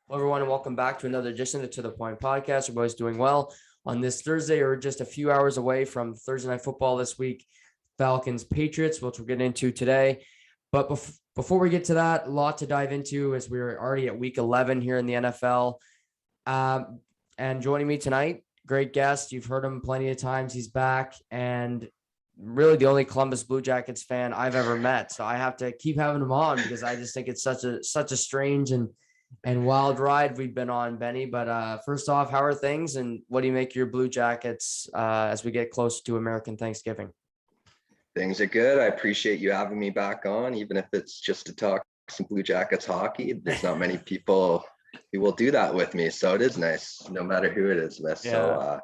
Hello, everyone, and welcome back to another edition of the To The Point podcast. Everybody's doing well on this Thursday. We're just a few hours away from Thursday Night Football this week, Falcons Patriots, which we'll get into today. But before we get to that, a lot to dive into as we're already at week 11 here in the NFL. And joining me tonight, great guest. You've heard him plenty of times. He's back, and really the only Columbus Blue Jackets fan I've ever met. So I have to keep having him on because I just think it's such a strange and wild ride we've been on, Benny. But first off, how are things, and what do you make of your Blue Jackets as we get closer to American Thanksgiving? Things are good. I appreciate you having me back on, even if it's just to talk some Blue Jackets hockey. There's not many people who will do that with me, so it is nice, no matter who it is with. Yeah.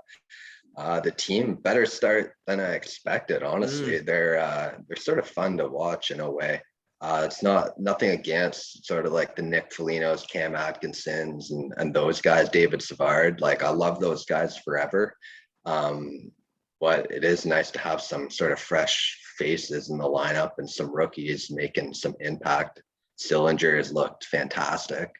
So the team better start than I expected. Honestly, they're sort of fun to watch in a way. It's nothing against sort of like the Nick Folignos, Cam Atkinsons, and those guys, David Savard. Like, I love those guys forever. But it is nice to have some sort of fresh faces in the lineup and some rookies making some impact. Sillinger has looked fantastic.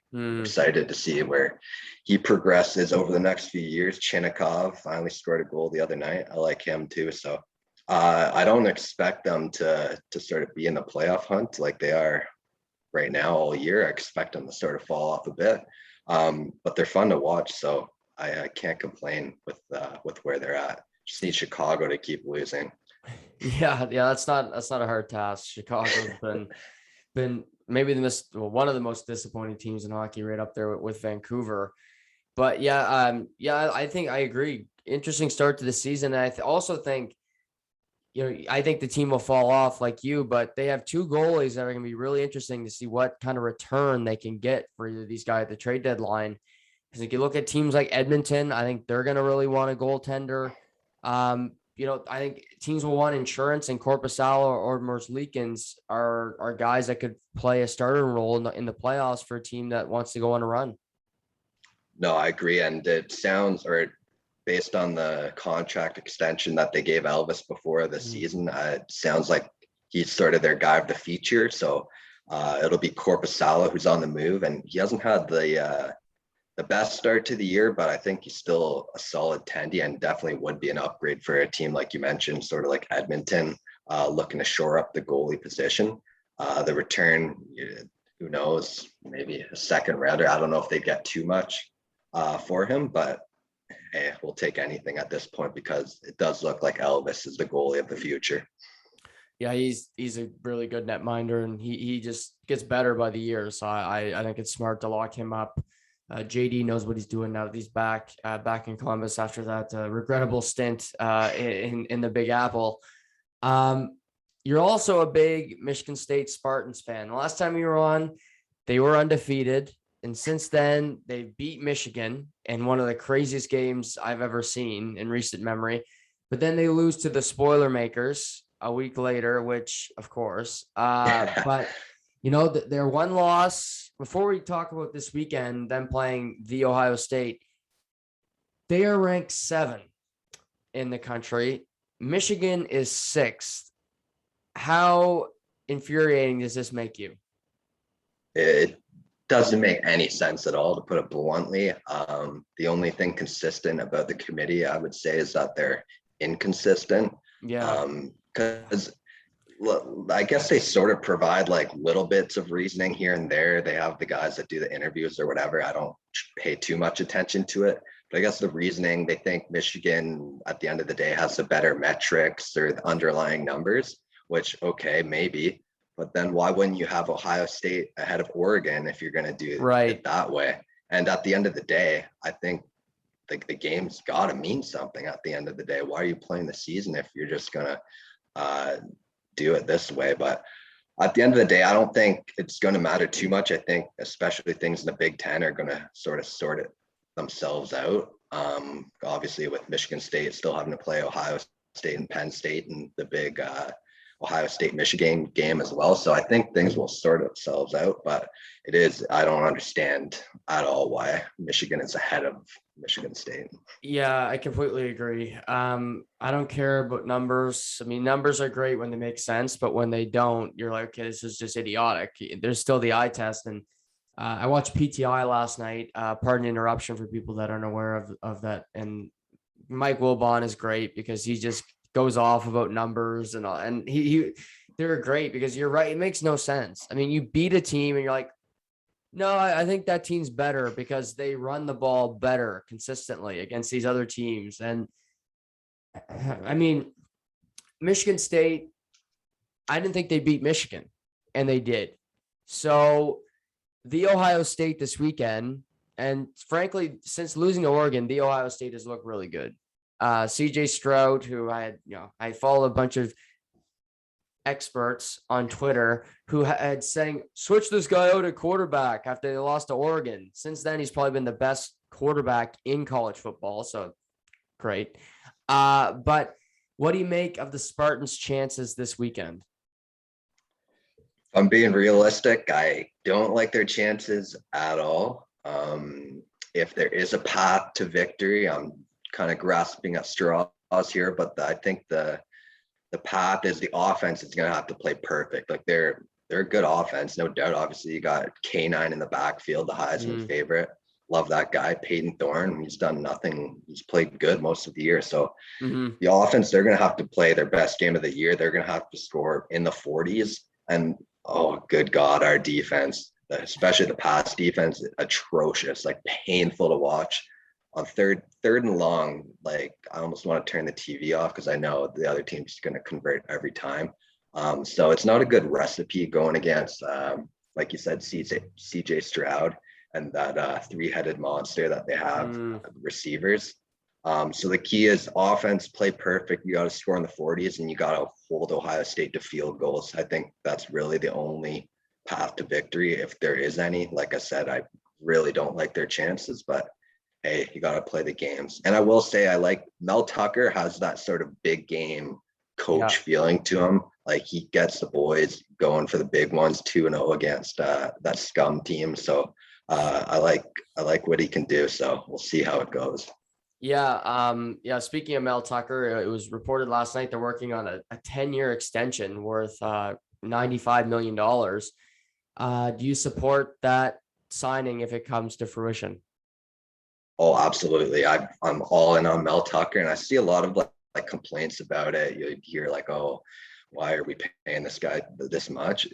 Excited to see where he progresses over the next few years. Chinnikov finally scored a goal the other night. I like him too. So I don't expect them to sort of be in the playoff hunt like they are right now all year. I expect them to sort of fall off a bit, but they're fun to watch. So I can't complain with where they're at. Just need Chicago to keep losing. Yeah, that's not a hard task. Chicago's been maybe one of the most disappointing teams in hockey, right up there with Vancouver. But I think I agree. Interesting start to the season. And I also think, I think the team will fall off like you, but they have two goalies that are going to be really interesting to see what kind of return they can get for either of these guys at the trade deadline. Because if you look at teams like Edmonton, I think they're going to really want a goaltender. I think teams will want insurance, and Korpisalo or Merzlikins are guys that could play a starter role in the playoffs for a team that wants to go on a run. No, I agree. And it sounds, or based on the contract extension that they gave Elvis before the season, it sounds like he's sort of their guy of the future. So it'll be Korpisalo who's on the move, and he hasn't had the best start to the year, but I think he's still a solid tendy and definitely would be an upgrade for a team like you mentioned, sort of like Edmonton, looking to shore up the goalie position. The return, who knows, maybe a second rounder. I don't know if they get too much for him, but hey, we'll take anything at this point because it does look like Elvis is the goalie of the future. Yeah, he's a really good netminder, and he just gets better by the year. So I think it's smart to lock him up. JD knows what he's doing now that he's back in Columbus after that regrettable stint in the Big Apple. You're also a big Michigan State Spartans fan. The last time you were on, they were undefeated. And since then, they've beat Michigan in one of the craziest games I've ever seen in recent memory. But then they lose to the Spoiler Makers a week later, which, of course. But their one loss, before we talk about this weekend, them playing the Ohio State, they are ranked 7th in the country. Michigan is 6th. How infuriating does this make you? It doesn't make any sense at all, to put it bluntly. The only thing consistent about the committee, I would say, is that they're inconsistent. Yeah. Because I guess they sort of provide like little bits of reasoning here and there. They have the guys that do the interviews or whatever. I don't pay too much attention to it. But I guess the reasoning, they think Michigan at the end of the day has the better metrics or the underlying numbers, which, okay, maybe. But then why wouldn't you have Ohio State ahead of Oregon if you're going to do it that way? And at the end of the day, I think the game's got to mean something at the end of the day. Why are you playing the season if you're just going to do it this way? But at the end of the day, I don't think it's going to matter too much. I think especially things in the Big Ten are going to sort of sort it themselves out. Obviously, with Michigan State still having to play Ohio State and Penn State and the big Ohio State Michigan game as well. So I think things will sort themselves out, but I don't understand at all why Michigan is ahead of Michigan State. Yeah, I completely agree. I don't care about numbers. I mean, numbers are great when they make sense, but when they don't, you're like, okay, this is just idiotic. There's still the eye test. And I watched PTI last night. Pardon the interruption for people that aren't aware of that. And Mike Wilbon is great because he just goes off about numbers and all. And they're great because you're right. It makes no sense. I mean, you beat a team and you're like, no, I think that team's better because they run the ball better consistently against these other teams. And I mean, Michigan State, I didn't think they beat Michigan, and they did. So the Ohio State this weekend, and frankly, since losing to Oregon, the Ohio State has looked really good. CJ Stroud, who I follow a bunch of experts on Twitter who had saying, switch this guy out at quarterback after they lost to Oregon. Since then, he's probably been the best quarterback in college football. So great. But what do you make of the Spartans' chances this weekend? I'm being realistic. I don't like their chances at all. If there is a path to victory, I'm kind of grasping at straws here, but I think the path is the offense is going to have to play perfect. Like they're a good offense, no doubt. Obviously, you got K9 in the backfield, the Heisman favorite. Love that guy, Peyton Thorne. He's done nothing. He's played good most of the year. So the offense, they're going to have to play their best game of the year. They're going to have to score in the 40s. And oh, good God, our defense, especially the pass defense, atrocious, like painful to watch. On third and long, like I almost want to turn the TV off because I know the other team's going to convert every time. So it's not a good recipe going against, like you said, CJ Stroud and that three-headed monster that they have, receivers. So the key is offense, play perfect. You got to score in the 40s and you got to hold Ohio State to field goals. I think that's really the only path to victory, if there is any. Like I said, I really don't like their chances, but hey, you got to play the games. And I will say, I like Mel Tucker has that sort of big game coach feeling to him. Like he gets the boys going for the big ones, 2-0 against that scum team. So I like what he can do. So we'll see how it goes. Yeah. Speaking of Mel Tucker, it was reported last night they're working on a 10-year extension worth $95 million. Do you support that signing if it comes to fruition? Oh, absolutely. I'm all in on Mel Tucker, and I see a lot of like complaints about it. You hear like, oh, why are we paying this guy this much?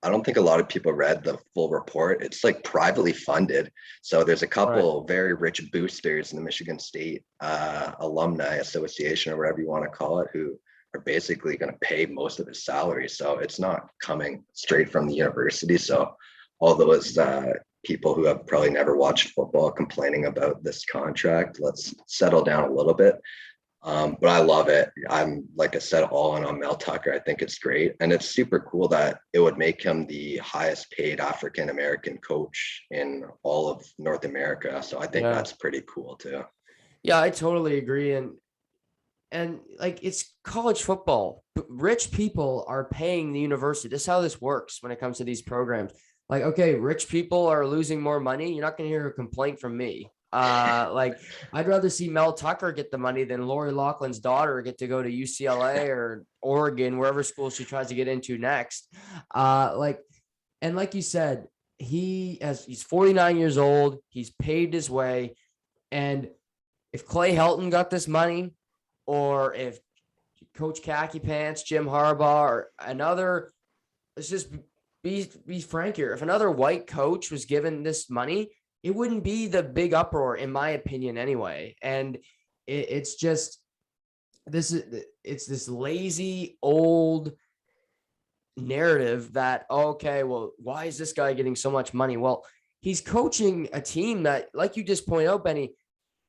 I don't think a lot of people read the full report. It's like privately funded. So there's a couple very rich boosters in the Michigan State Alumni Association, or whatever you want to call it, who are basically going to pay most of his salary. So it's not coming straight from the university. So all those people who have probably never watched football complaining about this contract, let's settle down a little bit. But I love it. I'm, like I said, all in on Mel Tucker. I think it's great. And it's super cool that it would make him the highest paid African-American coach in all of North America. So I think that's pretty cool too. Yeah, I totally agree. And like, it's college football. Rich people are paying the university. This is how this works when it comes to these programs. Like, okay, rich people are losing more money. You're not going to hear a complaint from me. Like, I'd rather see Mel Tucker get the money than Lori Loughlin's daughter get to go to UCLA or Oregon, wherever school she tries to get into next. Like you said, he's 49 years old. He's paved his way. And if Clay Helton got this money, or if Coach Khaki Pants, Jim Harbaugh, or another, let's just be frank here. If another white coach was given this money, it wouldn't be the big uproar, in my opinion, anyway. And it's just it's this lazy old narrative that, okay, well, why is this guy getting so much money? Well, he's coaching a team that, like you just pointed out, Benny,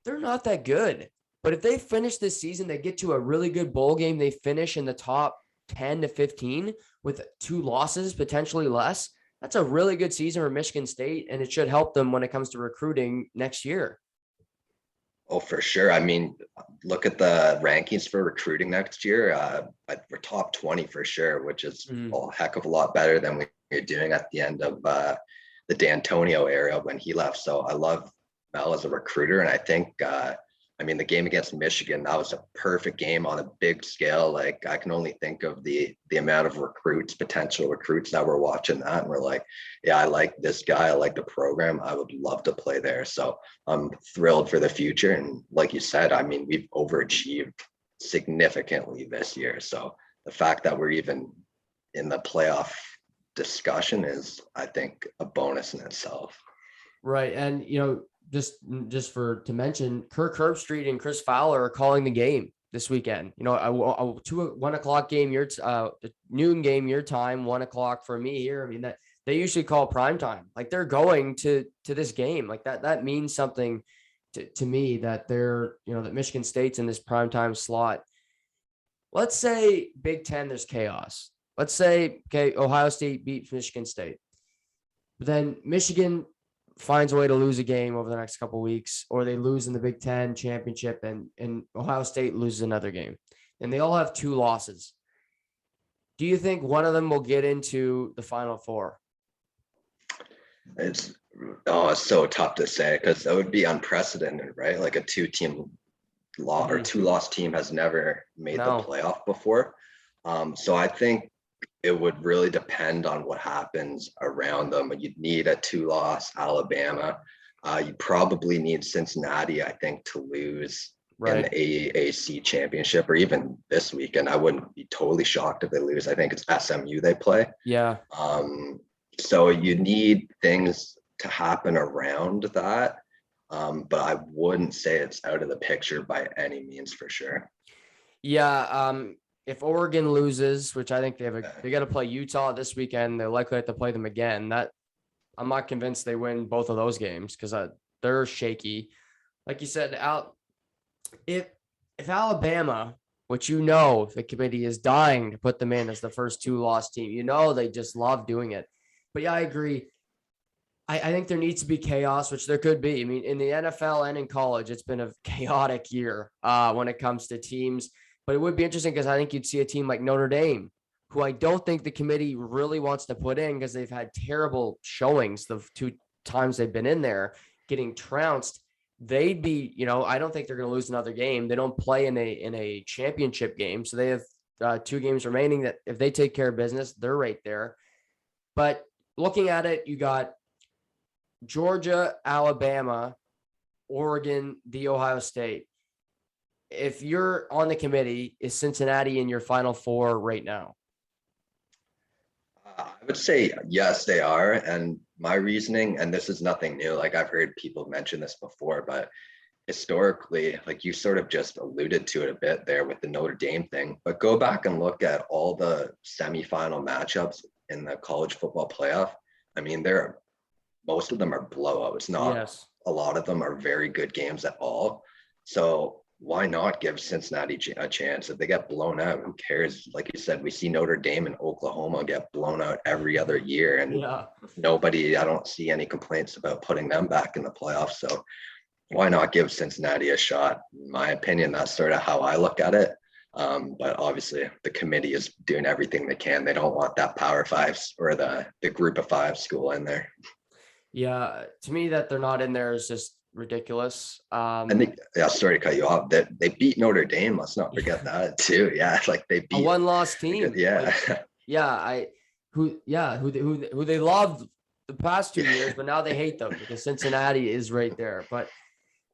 they're not that good. But if they finish this season, they get to a really good bowl game, they finish in the top 10 to 15 with 2 losses, potentially less. That's a really good season for Michigan State, and it should help them when it comes to recruiting next year. Oh, for sure. I mean, look at the rankings for recruiting next year. We're top 20 for sure, which is a heck of a lot better than we were doing at the end of the D'Antonio era when he left. So I love Mel as a recruiter, and I think I mean, the game against Michigan, that was a perfect game on a big scale. Like I can only think of the amount of potential recruits that were watching that, and we're like, yeah, I like this guy, I like the program, I would love to play there. So I'm thrilled for the future. And like you said, I mean, we've overachieved significantly this year. So the fact that we're even in the playoff discussion is, I think, a bonus in itself. Right. And, just to mention, Kirk Herbstreit and Chris Fowler are calling the game this weekend. A 1 o'clock game, noon game, your time, 1 o'clock for me here. I mean, that they usually call prime time. Like they're going to this game. Like that means something to me that that Michigan State's in this prime time slot. Let's say Big Ten, there's chaos. Let's say, okay, Ohio State beats Michigan State. But then Michigan finds a way to lose a game over the next couple of weeks, or they lose in the Big Ten championship and Ohio State loses another game. And they all have 2 losses. Do you think one of them will get into the Final Four? It's so tough to say because that would be unprecedented, right? Like a 2-team loss or 2-loss team has never made the playoff before. So I think it would really depend on what happens around them. You'd need a 2-loss Alabama. You probably need Cincinnati, I think, to lose in the AAC championship, or even this weekend. I wouldn't be totally shocked if they lose. I think it's SMU they play. Yeah. So you need things to happen around that. But I wouldn't say it's out of the picture by any means, for sure. Yeah. If Oregon loses, which I think they got to play Utah this weekend, they're likely have to play them again. That I'm not convinced they win both of those games because they're shaky. Like you said, if Alabama, which the committee is dying to put them in as the first 2-loss team, they just love doing it. But yeah, I agree. I think there needs to be chaos, which there could be. I mean, in the NFL and in college, it's been a chaotic year when it comes to teams. But it would be interesting because I think you'd see a team like Notre Dame, who I don't think the committee really wants to put in because they've had terrible showings the 2 times they've been in there, getting trounced. They'd be, I don't think they're going to lose another game. They don't play in a championship game. So they have 2 games remaining that if they take care of business, they're right there. But looking at it, you got Georgia, Alabama, Oregon, the Ohio State. If you're on the committee, is Cincinnati in your Final Four right now? I would say yes, they are. And my reasoning, and this is nothing new, like I've heard people mention this before, but historically, like you sort of just alluded to it a bit there with the Notre Dame thing, but go back and look at all the semifinal matchups in the college football playoff. I mean, most of them are blowouts. Not a lot of them are very good games at all. So why not give Cincinnati a chance? If they get blown out, who cares? Like you said, we see Notre Dame and Oklahoma get blown out every other year, and I don't see any complaints about putting them back in the playoffs. So why not give Cincinnati a shot? In my opinion, that's sort of how I look at it. But obviously the committee is doing everything they can. They don't want that Power Five or the Group of 5 school in there. Yeah, to me that they're not in there is just ridiculous. And sorry to cut you off. That they beat Notre Dame. Let's not forget that too. Yeah, like they beat a 1-loss team. Yeah, who they loved the past 2 years, but now they hate them because Cincinnati is right there. But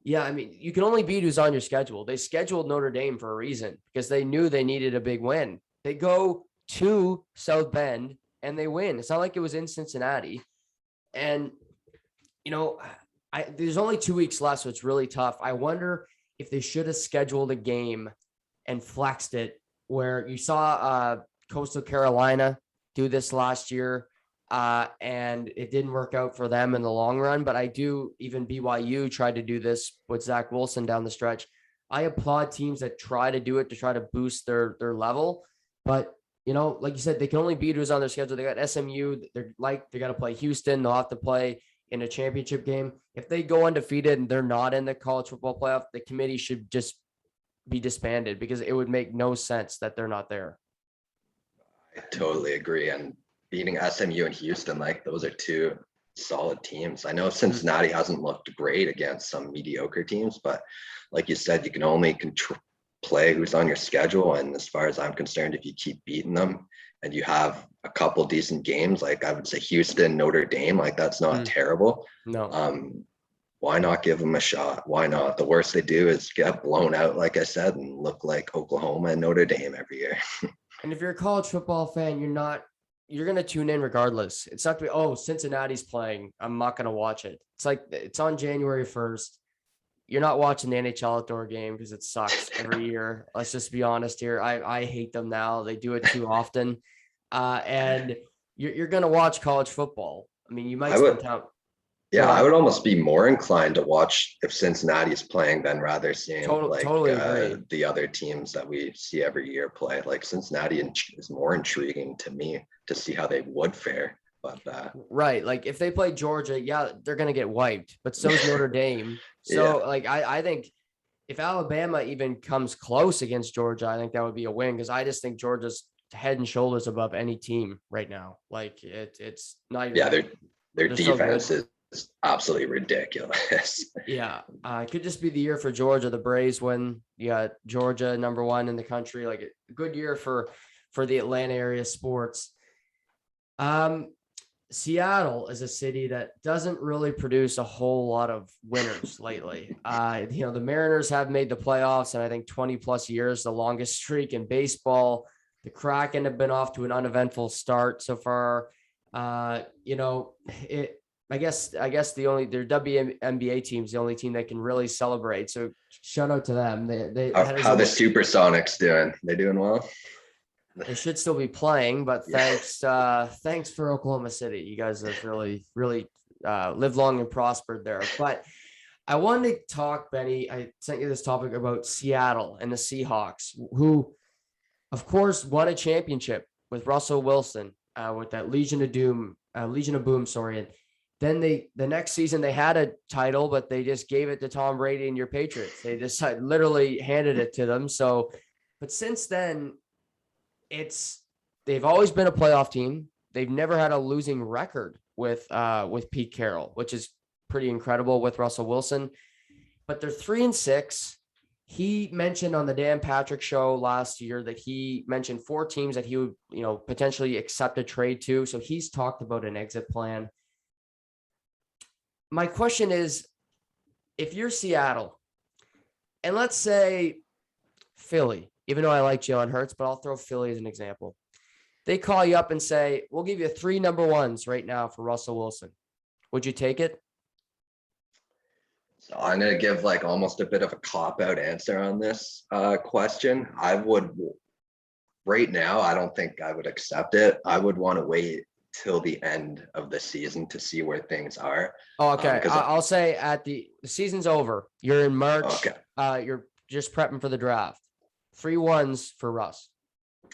yeah, I mean, you can only beat who's on your schedule. They scheduled Notre Dame for a reason because they knew they needed a big win. They go to South Bend and they win. It's not like it was in Cincinnati. And there's only 2 weeks left, so it's really tough. I wonder if they should have scheduled a game and flexed it where you saw Coastal Carolina do this last year, and it didn't work out for them in the long run. But even BYU tried to do this with Zach Wilson down the stretch. I applaud teams that try to do it to try to boost their level. But, like you said, they can only beat who's on their schedule. They got SMU. They got to play Houston. They'll have to play in a championship game. If they go undefeated and they're not in the college football playoff, the committee should just be disbanded because it would make no sense that they're not there. I totally agree. And beating SMU and Houston, like those are 2 solid teams. I know Cincinnati hasn't looked great against some mediocre teams, but like you said, you can only play who's on your schedule. And as far as I'm concerned, if you keep beating them and you have a couple decent games, like I would say Houston, Notre Dame, like that's not terrible. No. Why not give them a shot? Why not? The worst they do is get blown out, like I said, and look like Oklahoma and Notre Dame every year. And if you're a college football fan, you're going to tune in regardless. It's not to be, oh, Cincinnati's playing, I'm not going to watch it. It's like, it's on January 1st. You're not watching the NHL outdoor game because it sucks every year. Let's just be honest here. I hate them now. They do it too often. And you're going to watch college football. I mean, you might spend time. Yeah, I would almost be more inclined to watch if Cincinnati is playing than rather seeing the other teams that we see every year play. Like Cincinnati is more intriguing to me to see how they would fare. But right, like if they play Georgia, yeah, they're gonna get wiped. But so is Notre Dame. So like I think if Alabama even comes close against Georgia, I think that would be a win because I just think Georgia's head and shoulders above any team right now. Like it's not even. Yeah, their defense is absolutely ridiculous. Yeah, it could just be the year for Georgia. The Braves win. You got Georgia #1 in the country. Like a good year for the Atlanta area sports. Seattle is a city that doesn't really produce a whole lot of winners lately. The Mariners have made the playoffs, and I think 20 plus years, the longest streak in baseball. The Kraken have been off to an uneventful start so far. I guess their WNBA team's the only team that can really celebrate. So shout out to them. How the Supersonics doing? They doing well? They should still be playing, but thanks for Oklahoma City. You guys have really, really lived long and prospered there. But I wanted to talk, Benny. I sent you this topic about Seattle and the Seahawks, who, of course, won a championship with Russell Wilson with that Legion of Boom. And then the next season they had a title, but they just gave it to Tom Brady and your Patriots. They just literally handed it to them. So, but since then, they've always been a playoff team. They've never had a losing record with Pete Carroll, which is pretty incredible with Russell Wilson. But they're 3-6. He mentioned on the Dan Patrick show last year that he mentioned 4 teams that he would, potentially accept a trade to. So he's talked about an exit plan. My question is, if you're Seattle, and let's say Philly, even though I like Jalen Hurts, but I'll throw Philly as an example. They call you up and say, we'll give you 3 number 1s right now for Russell Wilson. Would you take it? So I'm going to give almost a bit of a cop-out answer on this question. I would, right now, I don't think I would accept it. I would want to wait till the end of the season to see where things are. Oh, okay. I'll say the season's over. You're in March. Okay. You're just prepping for the draft. 3 1s for Russ.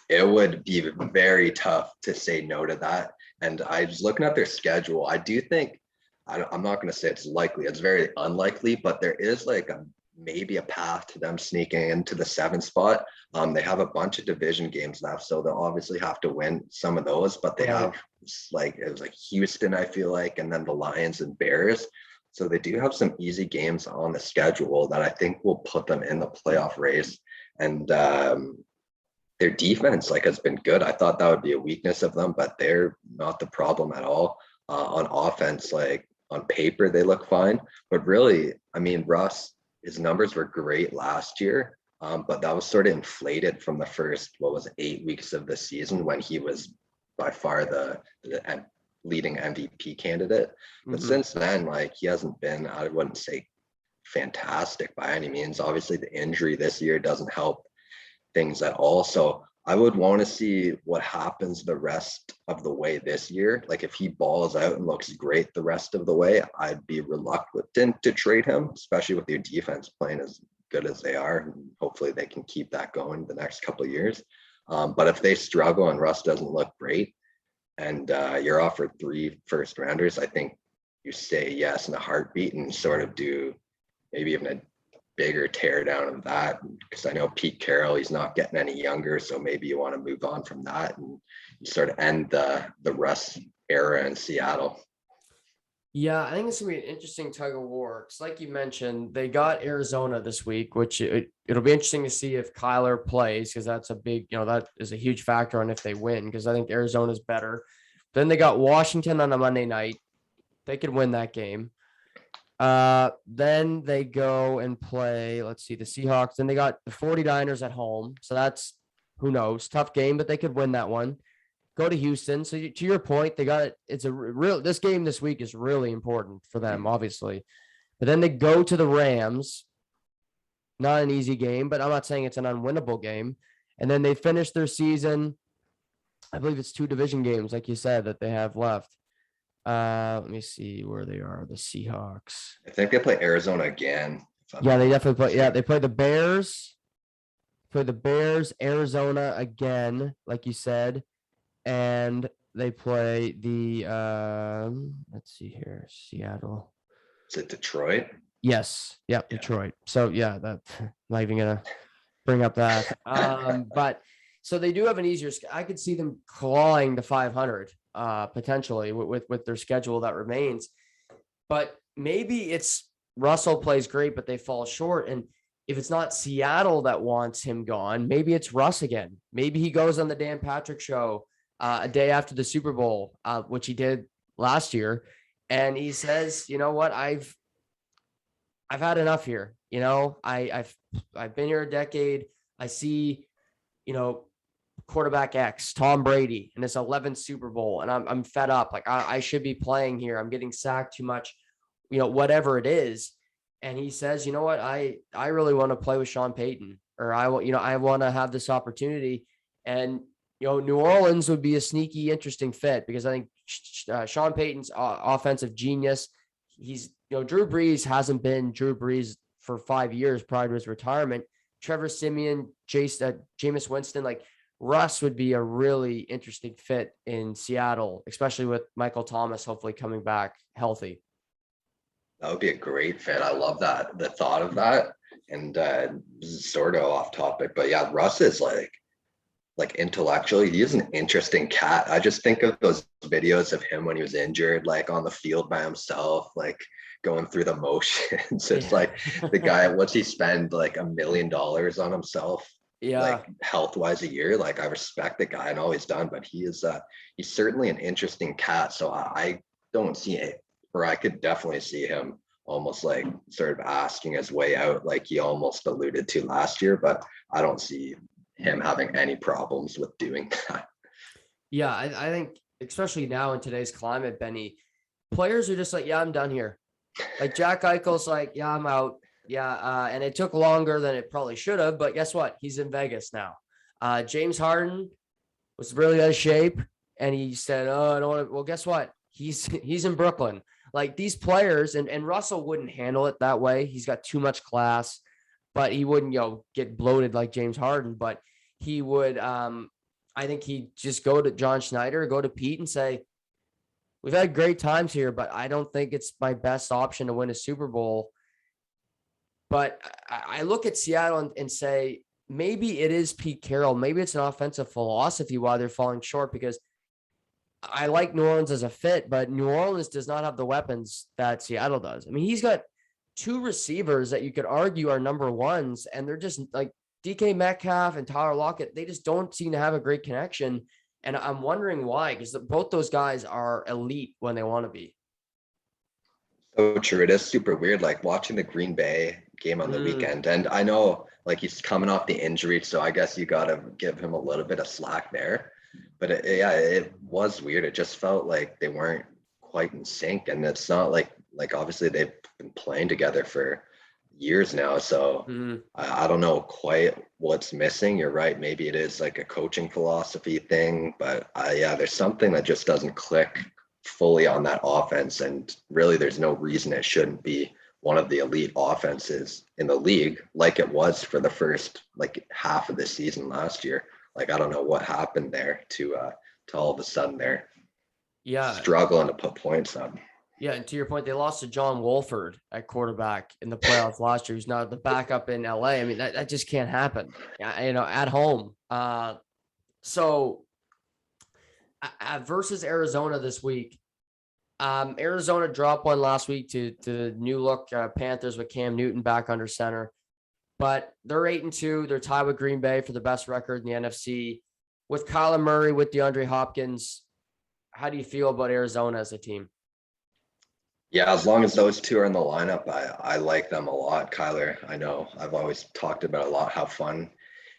It would be very tough to say no to that. And I was looking at their schedule. I do think, I'm not going to say it's likely, it's very unlikely, but there is maybe a path to them sneaking into the 7th spot. They have a bunch of division games left, so they'll obviously have to win some of those, but they have it was Houston, I feel like, and then the Lions and Bears. So they do have some easy games on the schedule that I think will put them in the playoff race. And their defense has been good. I thought that would be a weakness of them, but they're not the problem at all. On offense, on paper, they look fine, but really, I mean, Russ, his numbers were great last year, but that was sort of inflated from the first, 8 weeks of the season when he was by far the leading MVP candidate. But since then, he hasn't been, I wouldn't say fantastic by any means. Obviously, the injury this year doesn't help things at all. So I would want to see what happens the rest of the way this year. If he balls out and looks great the rest of the way, I'd be reluctant to trade him, especially with their defense playing as good as they are. Hopefully they can keep that going the next couple of years. But if they struggle and Russ doesn't look great and you're offered 3 first rounders, I think you say yes in a heartbeat and sort of do maybe even a bigger tear down of that, because I know Pete Carroll, he's not getting any younger, so maybe you want to move on from that and you sort of end the Russ era in Seattle. Yeah, I think it's gonna be an interesting tug of war. Cause like you mentioned, they got Arizona this week, which it'll be interesting to see if Kyler plays, because that's a big, that is a huge factor on if they win, because I think Arizona's better. Then they got Washington on a Monday night. They could win that game. Then they go and play, let's see, the Seahawks. Then they got the 49ers at home. So that's, who knows, tough game, but they could win that one. Go to Houston. So to your point, they got it. It's a real, this game this week is really important for them, obviously. But then they go to the Rams. Not an easy game, but I'm not saying it's an unwinnable game. And then they finish their season. I believe it's 2 division games, like you said, that they have left. Let me see where they are. The Seahawks. I think they play Arizona again. Yeah, they definitely play. Yeah, they play the Bears. Play the Bears, Arizona again, like you said, and they play the. Let's see here, Seattle. Is it Detroit? Yes. Yep. Yeah. Detroit. So yeah, that I'm not even gonna bring up that. But so they do have an easier. I could see them clawing to 500 potentially with their schedule that remains. But maybe it's Russell plays great, but they fall short. And if it's not Seattle that wants him gone, maybe it's Russ again. Maybe he goes on the Dan Patrick show a day after the Super Bowl, which he did last year, and he says, "You know what? I've had enough here. I've been here a decade. I see, quarterback X, Tom Brady, in his 11th Super Bowl, and I'm fed up. Like I should be playing here. I'm getting sacked too much, whatever it is." And he says, "You know what? I really want to play with Sean Payton, or I want to have this opportunity." And New Orleans would be a sneaky, interesting fit, because I think Sean Payton's offensive genius. He's Drew Brees hasn't been Drew Brees for 5 years prior to his retirement. Trevor Siemian, Jameis Winston, like Russ would be a really interesting fit in Seattle, especially with Michael Thomas hopefully coming back healthy. That would be a great fit. I love that, the thought of that. And this is sort of off topic, but yeah, Russ is like intellectually, he's an interesting cat. I just think of those videos of him when he was injured, like on the field by himself, like going through the motions. It's like the guy, what's he spend like $1 million on himself? Yeah. Like health wise a year. Like I respect the guy and all he's done, but he's certainly an interesting cat. So I don't see it, or I could definitely see him almost like sort of asking his way out, like he almost alluded to last year, but I don't see him having any problems with doing that. Yeah, I think especially now in today's climate, Benny, players are just like, yeah, I'm done here. Like Jack Eichel's like, yeah, I'm out. Yeah, and it took longer than it probably should have, but guess what? He's in Vegas now. James Harden was really out of shape, and he said, "Oh, I don't want to." Well, guess what? He's in Brooklyn. Like these players, and Russell wouldn't handle it that way. He's got too much class, but he wouldn't, get bloated like James Harden. But he would, I think he'd just go to John Schneider, go to Pete, and say, "We've had great times here, but I don't think it's my best option to win a Super Bowl." But I look at Seattle and say, maybe it is Pete Carroll. Maybe it's an offensive philosophy why they're falling short, because I like New Orleans as a fit, but New Orleans does not have the weapons that Seattle does. I mean, he's got 2 receivers that you could argue are number ones, and they're just like DK Metcalf and Tyler Lockett. They just don't seem to have a great connection. And I'm wondering why, because both those guys are elite when they want to be. So true. It is super weird, like watching the Green Bay game on the weekend. And I know like he's coming off the injury, so I guess you got to give him a little bit of slack there. But it was weird. It just felt like they weren't quite in sync. And it's not like obviously they've been playing together for years now. So I don't know quite what's missing. You're right. Maybe it is like a coaching philosophy thing, but there's something that just doesn't click fully on that offense. And really there's no reason it shouldn't be one of the elite offenses in the league, like it was for the first like half of the season last year. Like, I don't know what happened there to all of a sudden they're struggling to put points up. Yeah, and to your point, they lost to John Wolford at quarterback in the playoffs last year. He's now the backup in LA. I mean, that just can't happen, at home. So versus Arizona this week, Arizona dropped one last week to the new look Panthers with Cam Newton back under center, but they're 8-2. They're tied with Green Bay for the best record in the NFC. With Kyler Murray, with DeAndre Hopkins, how do you feel about Arizona as a team? Yeah, as long as those two are in the lineup, I like them a lot. Kyler, I know I've always talked about a lot how fun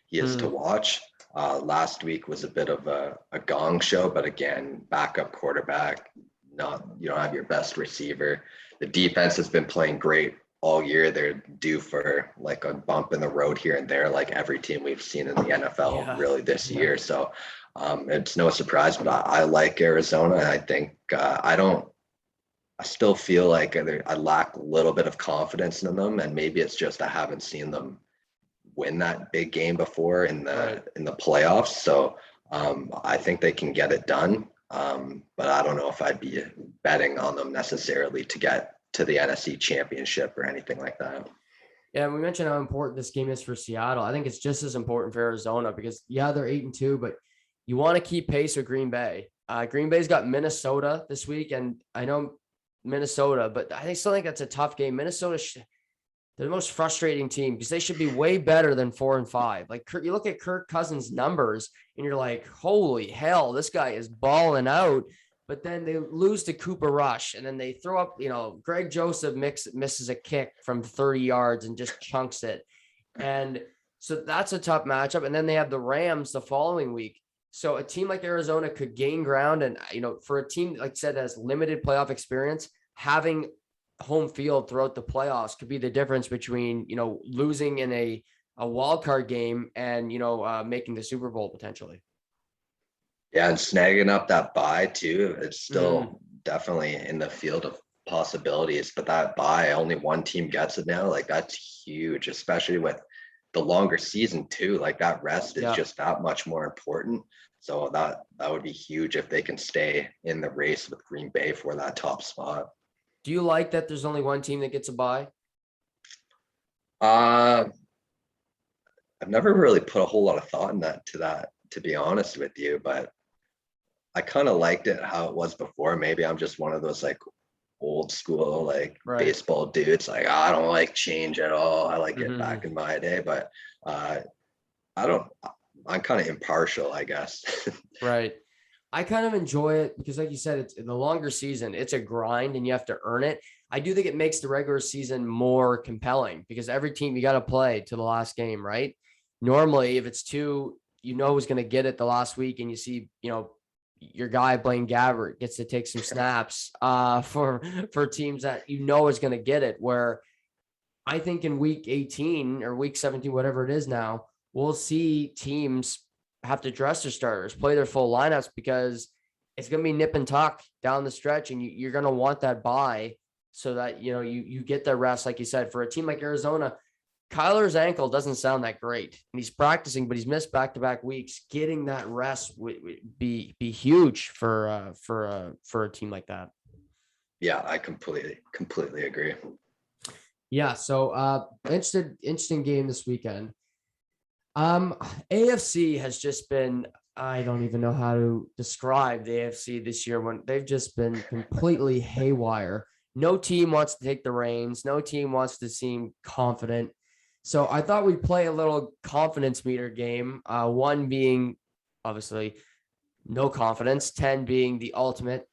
he is to watch. Last week was a bit of a gong show, but again, backup quarterback, you don't have your best receiver. The defense has been playing great all year. They're due for like a bump in the road here and there, like every team we've seen in the NFL really this year. So it's no surprise, but I like Arizona. I think I still feel like I lack a little bit of confidence in them, and maybe it's just I haven't seen them win that big game before in the playoffs. So I think they can get it done, but I don't know if I'd be betting on them necessarily to get to the NFC Championship or anything like that. Yeah, we mentioned how important this game is for Seattle. I think it's just as important for Arizona because they're 8-2, but you want to keep pace with Green Bay. Green Bay's got Minnesota this week, and I know Minnesota, but I still think that's a tough game. Minnesota, they're the most frustrating team because they should be way better than 4-5. Like you look at Kirk Cousins' numbers and you're like, holy hell, this guy is balling out. But then they lose to Cooper Rush, and then they throw up, Greg Joseph misses a kick from 30 yards and just chunks it. And so that's a tough matchup. And then they have the Rams the following week. So a team like Arizona could gain ground. And, for a team, like I said, that has limited playoff experience, having home field throughout the playoffs could be the difference between, losing in a wild card game and, making the Super Bowl potentially. Yeah, and snagging up that bye too, it's still definitely in the field of possibilities, but that bye, only one team gets it now. Like that's huge, especially with the longer season too. Like that rest is just that much more important. So that would be huge if they can stay in the race with Green Bay for that top spot. Do you like that there's only one team that gets a bye? I've never really put a whole lot of thought in that, to be honest with you, but I kind of liked it how it was before. Maybe I'm just one of those like old school, like baseball dudes. Like, I don't like change at all. I like it back in my day, but I'm kind of impartial, I guess. Right. I kind of enjoy it because like you said, it's in the longer season, it's a grind and you have to earn it. I do think it makes the regular season more compelling because every team you got to play to the last game, right? Normally, if it's two, who's going to get it the last week and you see, your guy Blaine Gabbert gets to take some snaps for teams that is going to get it. Where I think in week 18 or week 17, whatever it is now, we'll see teams have to dress their starters, play their full lineups because it's going to be nip and tuck down the stretch, and you're going to want that bye so that you get the rest. Like you said, for a team like Arizona, Kyler's ankle doesn't sound that great, and he's practicing, but he's missed back-to-back weeks. Getting that rest would be huge for a team like that. Yeah, I completely agree. Yeah, so interesting game this weekend. AFC has just been, I don't even know how to describe the AFC this year when they've just been completely haywire. No team wants to take the reins. No team wants to seem confident. So I thought we'd play a little confidence meter game. 1 being obviously no confidence, 10 being the ultimate.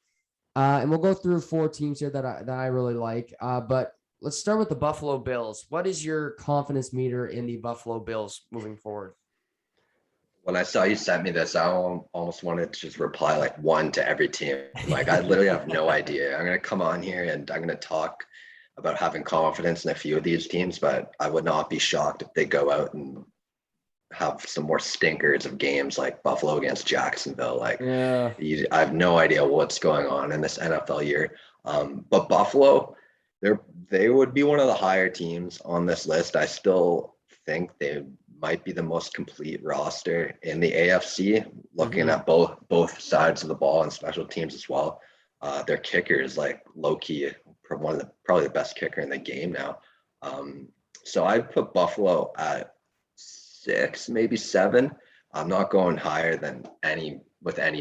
And we'll go through 4 teams here that I really like. But let's start with the Buffalo Bills. What is your confidence meter in the Buffalo Bills moving forward? When I saw you sent me this, I almost wanted to just reply like 1 to every team. Like I literally have no idea. I'm going to come on here and I'm going to talk about having confidence in a few of these teams, but I would not be shocked if they go out and have some more stinkers of games like Buffalo against Jacksonville. Like, I have no idea what's going on in this NFL year. But Buffalo, they would be one of the higher teams on this list. I still think they might be the most complete roster in the AFC, looking at both sides of the ball and special teams as well. Their kicker is like low-key probably the best kicker in the game now. So I'd put Buffalo at 6, maybe 7. I'm not going higher than any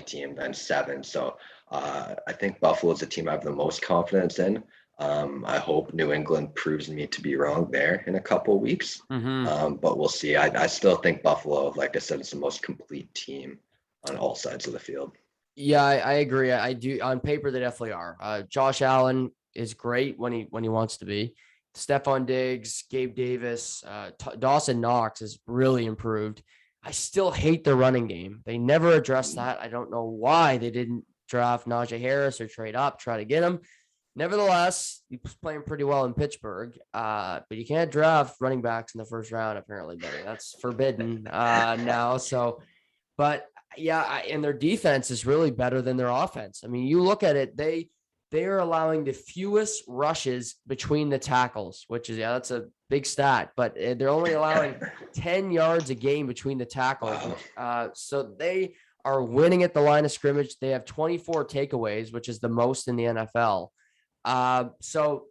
team than 7. So I think Buffalo is the team I have the most confidence in. I hope New England proves me to be wrong there in a couple of weeks. But we'll see. I still think Buffalo, like I said, is the most complete team on all sides of the field. Yeah, I agree. I do. On paper, they definitely are. Josh Allen is great when he wants to be. Stephon Diggs, Gabe Davis, Dawson Knox has really improved. I still hate the running game. They never addressed that. I don't know why they didn't draft Najee Harris or trade up, try to get him. Nevertheless, he was playing pretty well in Pittsburgh, but you can't draft running backs in the first round, apparently, Benny. That's forbidden now. So, but yeah, and their defense is really better than their offense. I mean, you look at it, they are allowing the fewest rushes between the tackles, which is, that's a big stat, but they're only allowing 10 yards a game between the tackles. Wow. So they are winning at the line of scrimmage. They have 24 takeaways, which is the most in the NFL. So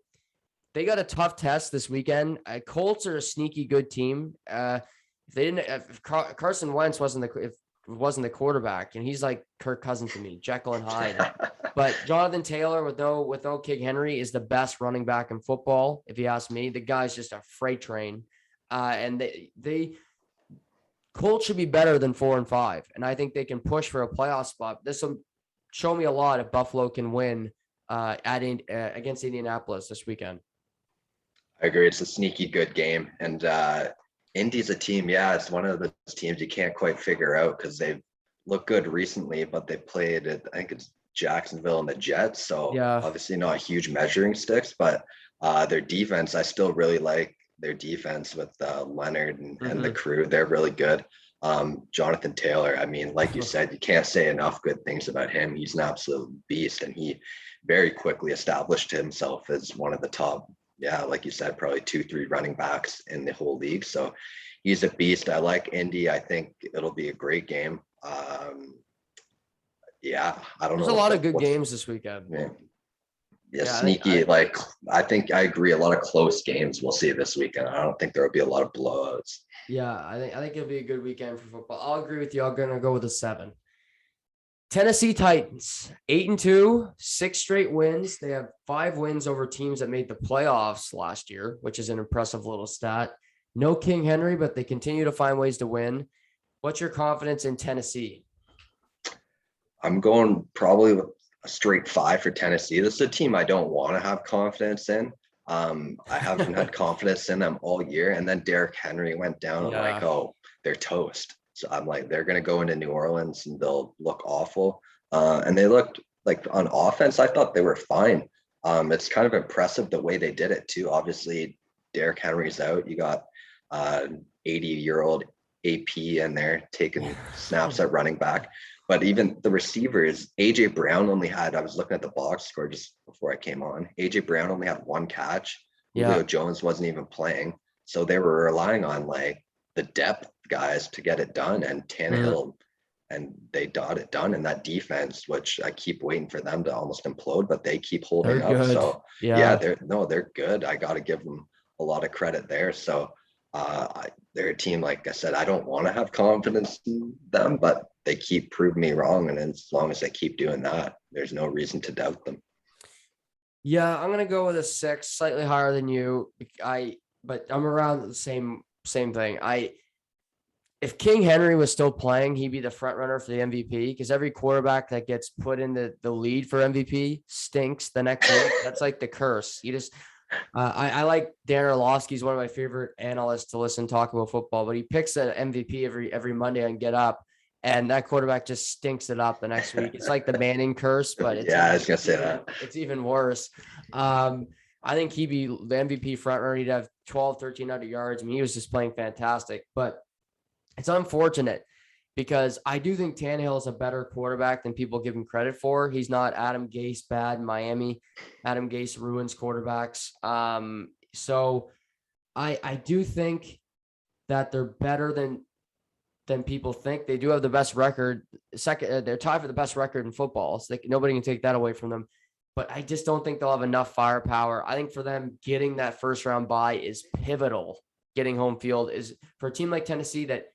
they got a tough test this weekend. Colts are a sneaky good team. If Carson Wentz wasn't the quarterback, and he's like Kirk Cousins to me, Jekyll and Hyde. But Jonathan Taylor with no King Henry is the best running back in football, if you ask me. The guy's just a freight train. And they Colts should be better than 4-5, and I think they can push for a playoff spot. This will show me a lot if Buffalo can win against Indianapolis this weekend. I agree. It's a sneaky good game, and Indy's a team. Yeah, it's one of those teams you can't quite figure out because they've looked good recently, but they played at, I think it's Jacksonville and the Jets. So yeah, obviously not huge measuring sticks, but their defense, I still really like their defense with Leonard and the crew. They're really good. Jonathan Taylor, I mean, like you said, you can't say enough good things about him. He's an absolute beast, and he very quickly established himself as one of the top, like you said, probably 2-3 running backs in the whole league. So he's a beast. I like Indy. I think it'll be a great game. I don't know. There's a lot of good games this weekend. Yeah, sneaky. I think I agree. A lot of close games we'll see this weekend. I don't think there will be a lot of blowouts. Yeah, I think it'll be a good weekend for football. I'll agree with you. I'm gonna go with a 7. Tennessee Titans, 8-2, 6 straight wins. They have 5 wins over teams that made the playoffs last year, which is an impressive little stat. No King Henry, but they continue to find ways to win. What's your confidence in Tennessee? I'm going probably with a straight 5 for Tennessee. This is a team I don't want to have confidence in. I haven't had confidence in them all year. And then Derrick Henry went down. I'm like, oh, they're toast. So I'm like, they're going to go into New Orleans and they'll look awful. And they looked like on offense, I thought they were fine. It's kind of impressive the way they did it too. Obviously, Derrick Henry's out. You got 80-year-old AP in there taking snaps at running back. But even the receivers, AJ Brown only had, I was looking at the box score just before I came on. AJ Brown only had 1 catch. Julio Jones wasn't even playing. So they were relying on like the depth guys to get it done, and Tannehill, and they got it done in that defense, which I keep waiting for them to almost implode, but they keep holding up. So they're good. I got to give them a lot of credit there. So they're a team, like I said, I don't want to have confidence in them, but they keep proving me wrong. And as long as they keep doing that, there's no reason to doubt them. Yeah, I'm going to go with a 6, slightly higher than you. But I'm around the same thing. If King Henry was still playing, he'd be the front runner for the MVP, because every quarterback that gets put in the lead for MVP stinks the next week. That's like the curse. You just, I like Dan Orlovsky. He's one of my favorite analysts to listen talk about football, but he picks an MVP every Monday on Get Up, and that quarterback just stinks it up the next week. It's like the Manning curse, but it's I was gonna say that it's even worse. I think he'd be the MVP front runner. He'd have 1,300 yards. I mean, he was just playing fantastic, but it's unfortunate because I do think Tannehill is a better quarterback than people give him credit for. He's not Adam Gase bad in Miami. Adam Gase ruins quarterbacks. So I do think that they're better than people think. They do have the best record. They're tied for the best record in football. So nobody can take that away from them. But I just don't think they'll have enough firepower. I think for them, getting that first round bye is pivotal. Getting home field is for a team like Tennessee that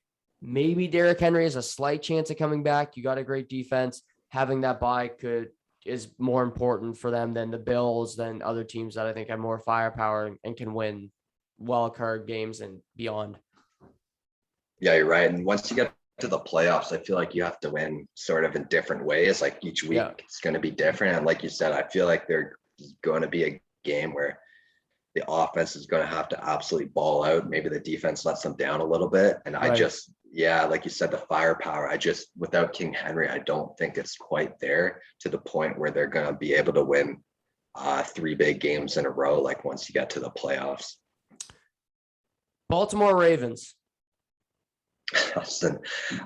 maybe Derrick Henry has a slight chance of coming back. You got a great defense. Having that bye could is more important for them than the Bills, than other teams that I think have more firepower and can win wild card games and beyond. Yeah, you're right. And once you get to the playoffs, I feel like you have to win sort of in different ways. Like each week it's going to be different. And like you said, I feel like there's going to be a game where the offense is going to have to absolutely ball out. Maybe the defense lets them down a little bit. And I just, like you said, the firepower, without King Henry, I don't think it's quite there to the point where they're going to be able to win 3 big games in a row. Like once you get to the playoffs. Baltimore Ravens. That's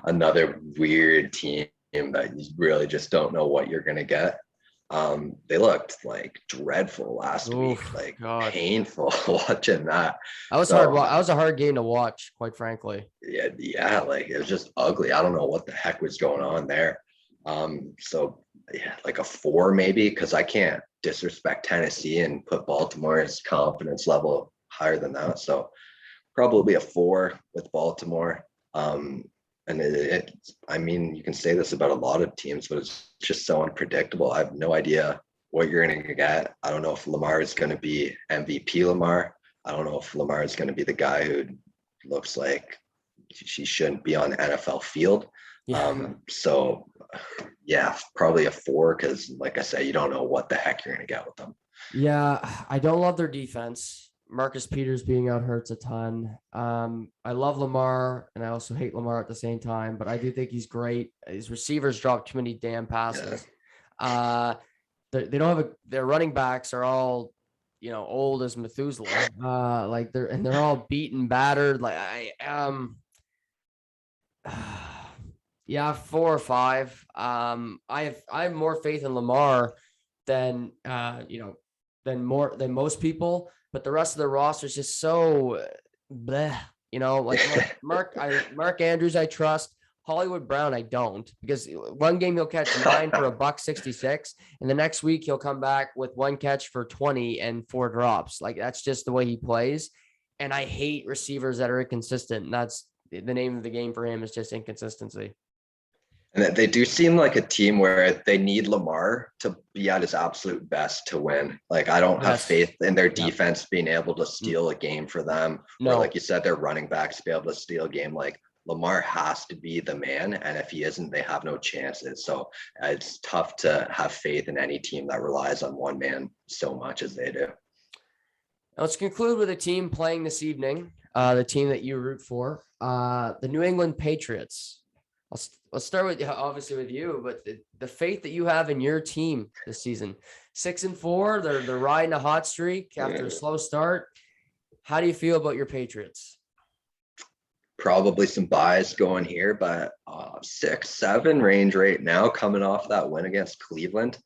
another weird team that you really just don't know what you're going to get. They looked like dreadful last week, like painful watching that. That was hard. That was a hard game to watch, quite frankly. Yeah, like it was just ugly. I don't know what the heck was going on there. Like a 4 maybe, because I can't disrespect Tennessee and put Baltimore's confidence level higher than that. So probably a 4 with Baltimore. And I mean, you can say this about a lot of teams, but it's just so unpredictable. I have no idea what you're going to get. I don't know if Lamar is going to be MVP Lamar. I don't know if Lamar is going to be the guy who looks like she shouldn't be on the NFL field. Probably a 4, because like I said, you don't know what the heck you're going to get with them. Yeah, I don't love their defense. Marcus Peters being out hurts a ton. I love Lamar, and I also hate Lamar at the same time, but I do think he's great. His receivers drop too many damn passes. They don't have their running backs are all, old as Methuselah. They're all beaten, battered. 4 or 5. I have more faith in Lamar than most people. But the rest of the roster is just so bleh, Mark Andrews, I trust. Hollywood Brown, I don't, because one game he'll catch 9 for $166, and the next week he'll come back with 1 catch for 20 and 4 drops. Like that's just the way he plays. And I hate receivers that are inconsistent. And that's the name of the game for him, is just inconsistency. And they do seem like a team where they need Lamar to be at his absolute best to win. Like, I don't have faith in their defense being able to steal a game for them. No. Or like you said, their running backs be able to steal a game. Like, Lamar has to be the man. And if he isn't, they have no chances. So it's tough to have faith in any team that relies on one man so much as they do. Now let's conclude with a team playing this evening, the team that you root for, the New England Patriots. Let's start with obviously with you, but the faith that you have in your team this season. 6-4, they're riding a hot streak after a slow start. How do you feel about your Patriots? Probably some bias going here, but 6-7 range right now, coming off that win against Cleveland.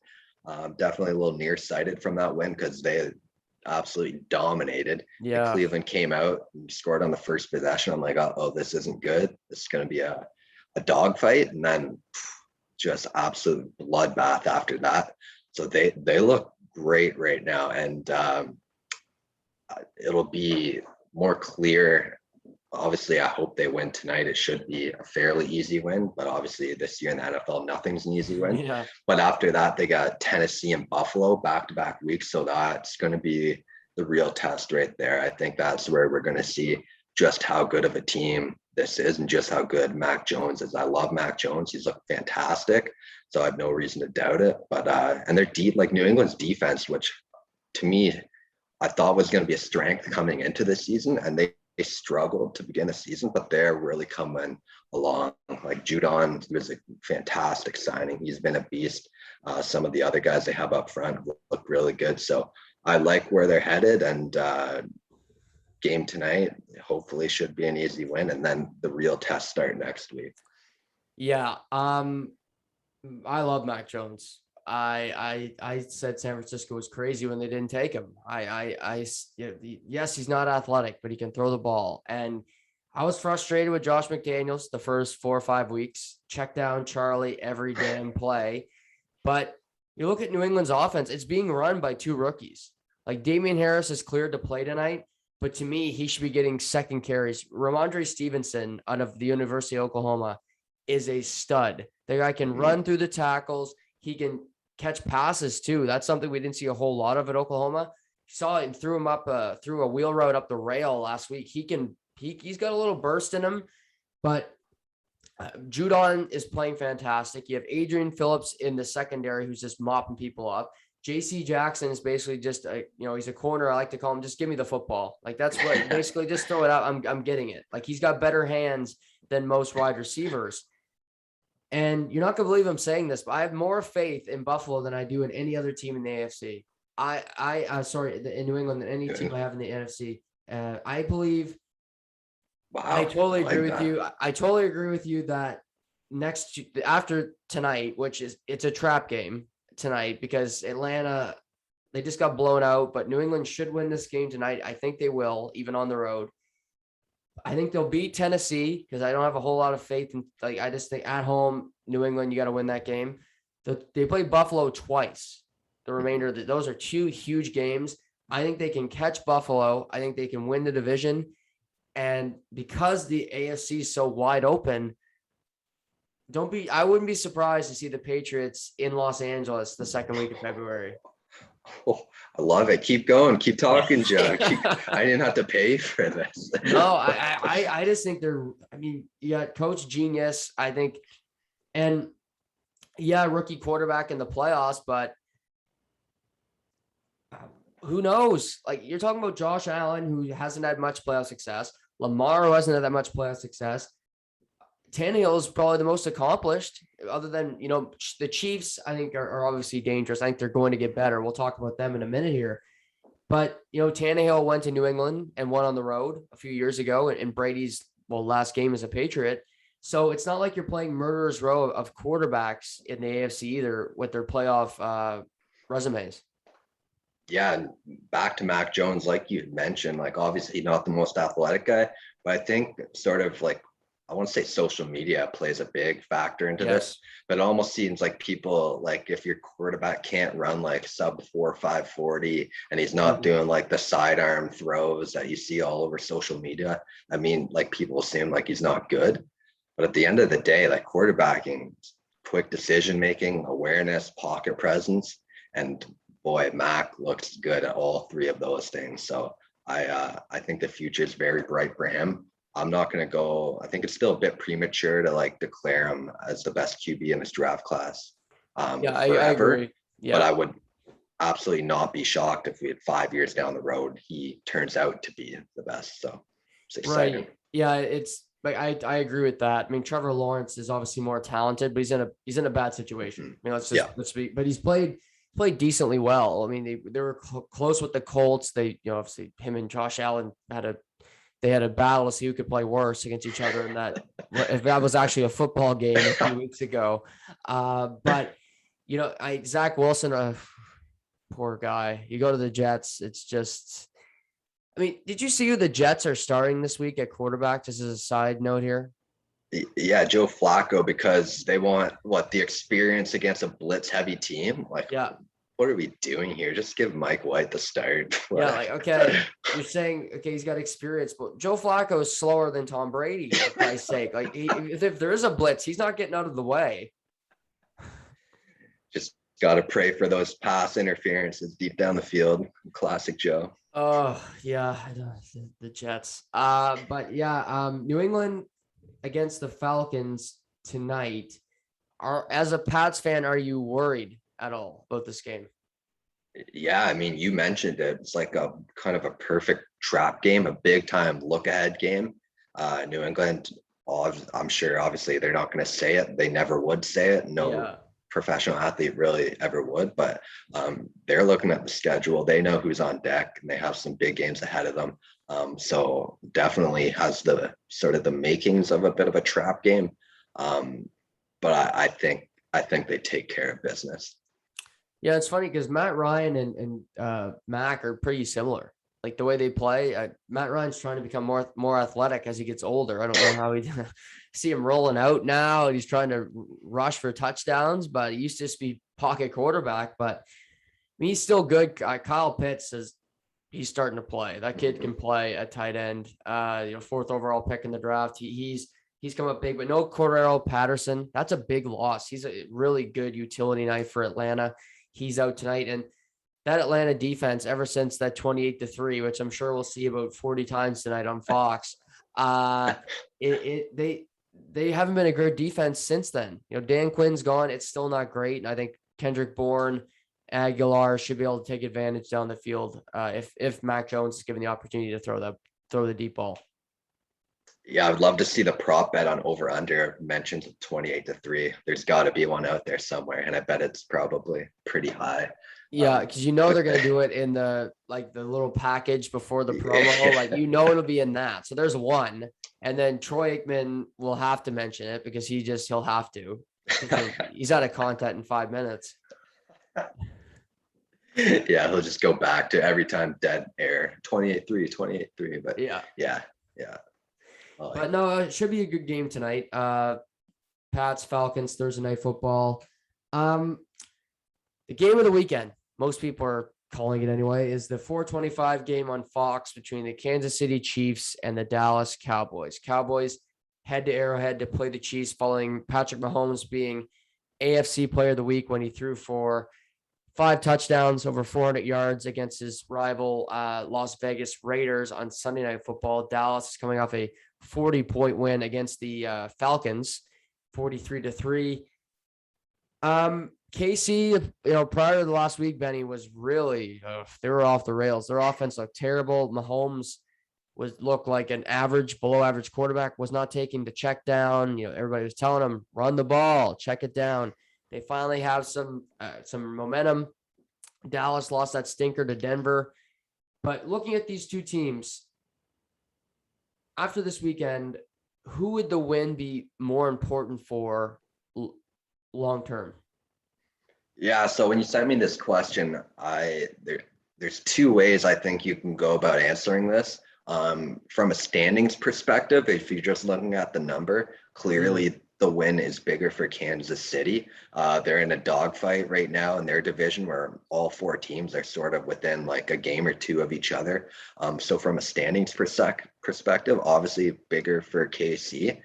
Definitely a little nearsighted from that win because they absolutely dominated. Yeah, Cleveland came out and scored on the first possession. I'm like, oh, this isn't good. This is going to be a dogfight, and then just absolute bloodbath after that. So they look great right now, and it'll be more clear. Obviously, I hope they win tonight. It should be a fairly easy win, but obviously this year in the NFL, nothing's an easy win. Yeah. But after that, they got Tennessee and Buffalo back-to-back weeks, so that's going to be the real test right there. I think that's where we're going to see just how good of a team this is and just how good Mac Jones is. I love Mac Jones. He's looked fantastic, so I have no reason to doubt it. But and they're deep, like New England's defense, which to me I thought was going to be a strength coming into the season, and they struggled to begin the season, but they're really coming along. Like Judon was a fantastic signing. He's been a beast. Some of the other guys they have up front look really good. So I like where they're headed, and game tonight hopefully should be an easy win, and then the real tests start next week. Yeah, I love Mac Jones. I said San Francisco was crazy when they didn't take him. Yes, he's not athletic, but he can throw the ball. And I was frustrated with Josh McDaniels the first 4 or 5 weeks. Check down Charlie every damn play. But you look at New England's offense, it's being run by 2 rookies. Like Damian Harris is cleared to play tonight, but to me, he should be getting second carries. Ramondre Stevenson out of the University of Oklahoma is a stud. The guy can run through the tackles. He can catch passes too. That's something we didn't see a whole lot of at Oklahoma. Saw it and threw him up threw a wheel route up the rail last week. He's got a little burst in him, but Judon is playing fantastic. You have Adrian Phillips in the secondary who's just mopping people up. JC Jackson is basically just he's a corner. I like to call him, just give me the football. Like that's what basically just throw it out. I'm getting it. Like he's got better hands than most wide receivers. And you're not going to believe I'm saying this, but I have more faith in Buffalo than I do in any other team in the AFC. In New England than any team I have in the NFC. I believe. Wow, I totally agree with you. I totally agree with you that after tonight, it's a trap game tonight because Atlanta, they just got blown out, but New England should win this game tonight. I think they will, even on the road. I think they'll beat Tennessee because I don't have a whole lot of faith in, I just think at home, New England, you got to win that game. They play Buffalo twice. The remainder of those are two huge games. I think they can catch Buffalo. I think they can win the division. And because the AFC is so wide open, I wouldn't be surprised to see the Patriots in Los Angeles the second week of February. Oh, I love it. Keep going. Keep talking, Joe. I didn't have to pay for this. No, I just think you got Coach Genius, I think. And yeah, rookie quarterback in the playoffs, but who knows? Like you're talking about Josh Allen, who hasn't had much playoff success. Lamar, who hasn't had that much playoff success. Tannehill is probably the most accomplished, other than, the Chiefs, I think are obviously dangerous. I think they're going to get better. We'll talk about them in a minute here. But, Tannehill went to New England and won on the road a few years ago in Brady's, last game as a Patriot. So it's not like you're playing murderer's row of quarterbacks in the AFC either with their playoff resumes. Yeah, and back to Mac Jones, like you mentioned, obviously not the most athletic guy, but I think sort of I want to say social media plays a big factor into this, but it almost seems like people, if your quarterback can't run sub 4.540 and he's not doing the sidearm throws that you see all over social media. I mean, people assume he's not good, but at the end of the day, quarterbacking, quick decision-making, awareness, pocket presence, and boy, Mac looks good at all three of those things. So I think the future is very bright for him. I'm not going to go. I think it's still a bit premature to declare him as the best QB in this draft class. I agree. Yeah. But I would absolutely not be shocked if we had 5 years down the road, he turns out to be the best. So it's exciting. Right. Yeah. It's I agree with that. I mean, Trevor Lawrence is obviously more talented, but he's in a bad situation. I mean, but he's played decently well. I mean, they were close with the Colts. They, obviously him and Josh Allen had a battle to see who could play worse against each other. And that, if that was actually a football game a few weeks ago. But Zach Wilson, poor guy. You go to the Jets. It's just, did you see who the Jets are starting this week at quarterback? Just as a side note here. Yeah, Joe Flacco, because they want the experience against a blitz heavy team. What are we doing here? Just give Mike White the start. Yeah, okay. You're saying, okay, he's got experience, but Joe Flacco is slower than Tom Brady, for Christ's sake. If there is a blitz, he's not getting out of the way. Just got to pray for those pass interferences deep down the field. Classic Joe. Oh, yeah, the Jets. But yeah, New England against the Falcons tonight. As a Pats fan, are you worried at all about this game? Yeah, you mentioned it. It's a kind of a perfect trap game, a big time look ahead game. New England, I'm sure obviously they're not going to say it. They never would say it. No professional athlete really ever would, but they're looking at the schedule. They know who's on deck and they have some big games ahead of them. So definitely has the sort of the makings of a bit of a trap game. But I think they take care of business. Yeah, it's funny because Matt Ryan and Mac are pretty similar. The way they play, Matt Ryan's trying to become more athletic as he gets older. I don't know how he see him rolling out now. He's trying to rush for touchdowns, but he used to just be pocket quarterback. But he's still good. Kyle Pitts says he's starting to play. That kid can play at tight end. Fourth overall pick in the draft. He's He's come up big, but no Cordero Patterson. That's a big loss. He's a really good utility knife for Atlanta. He's out tonight. And that Atlanta defense, ever since that 28-3, which I'm sure we'll see about 40 times tonight on Fox, they haven't been a great defense since then. Dan Quinn's gone. It's still not great. And I think Kendrick Bourne, Aguilar should be able to take advantage down the field if Mac Jones is given the opportunity to throw the deep ball. Yeah, I would love to see the prop bet on over under mentioned 28-3. There's got to be one out there somewhere, and I bet it's probably pretty high. Yeah, because they're going to do it in the little package before the promo. It'll be in that. So there's one. And then Troy Aikman will have to mention it because he'll have to. He's out of content in 5 minutes. Yeah, he'll just go back to every time dead air 28-3. But yeah. But no, it should be a good game tonight. Pats, Falcons, Thursday Night Football. The game of the weekend, most people are calling it anyway, is the 4:25 game on Fox between the Kansas City Chiefs and the Dallas Cowboys. Cowboys head to Arrowhead to play the Chiefs following Patrick Mahomes being AFC Player of the Week when he threw for 5 touchdowns, over 400 yards against his rival Las Vegas Raiders on Sunday Night Football. Dallas is coming off a 40-point win against the Falcons, 43-3. KC, prior to the last week, Benny, was really, they were off the rails. Their offense looked terrible. Mahomes looked like an below average quarterback, was not taking the check down. Everybody was telling him, run the ball, check it down. They finally have some momentum. Dallas lost that stinker to Denver. But looking at these two teams, after this weekend, who would the win be more important for long term? Yeah, so when you sent me this question, there's 2 ways I think you can go about answering this. From a standings perspective, if you're just looking at the number, clearly the win is bigger for Kansas City. They're in a dogfight right now in their division where all 4 teams are sort of within like a game or 2 of each other. So from a standings perspective, obviously bigger for KC.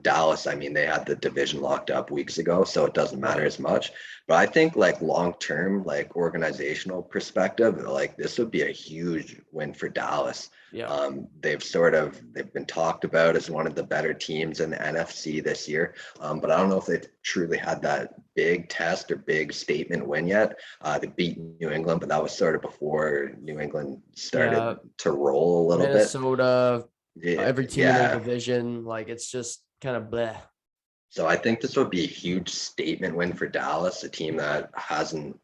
Dallas, they had the division locked up weeks ago, so it doesn't matter as much. But I think long-term, organizational perspective, this would be a huge win for Dallas. Yeah. They've been talked about as one of the better teams in the NFC this year. But I don't know if they've truly had that big test or big statement win yet. They beat New England, but that was sort of before New England started to roll a little Minnesota, bit. Every team in their division, it's just kind of bleh. So I think this would be a huge statement win for Dallas, a team that hasn't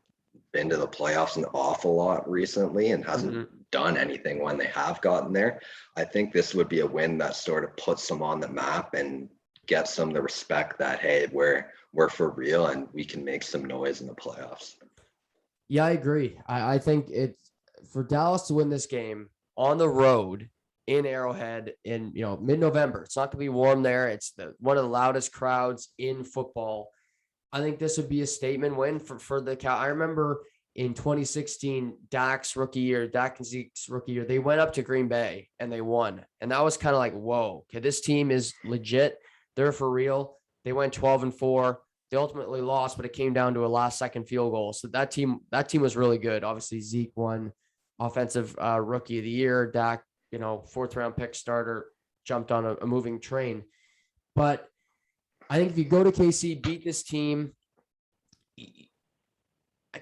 been to the playoffs an awful lot recently and hasn't done anything when they have gotten there. I think this would be a win that sort of puts them on the map and gets them the respect that, hey, we're for real and we can make some noise in the playoffs. Yeah, I agree. I think it's for Dallas to win this game on the road in Arrowhead in mid-November. It's not going to be warm there. It's one of the loudest crowds in football. I think this would be a statement win for the Cow. I remember in 2016, Dak and Zeke's rookie year, they went up to Green Bay and they won. And that was kind of like, whoa, okay, this team is legit. They're for real. They went 12-4. They ultimately lost, but it came down to a last-second field goal. So that team was really good. Obviously, Zeke won offensive rookie of the year. Dak, 4th round pick starter, jumped on a moving train. But I think if you go to KC, beat this team,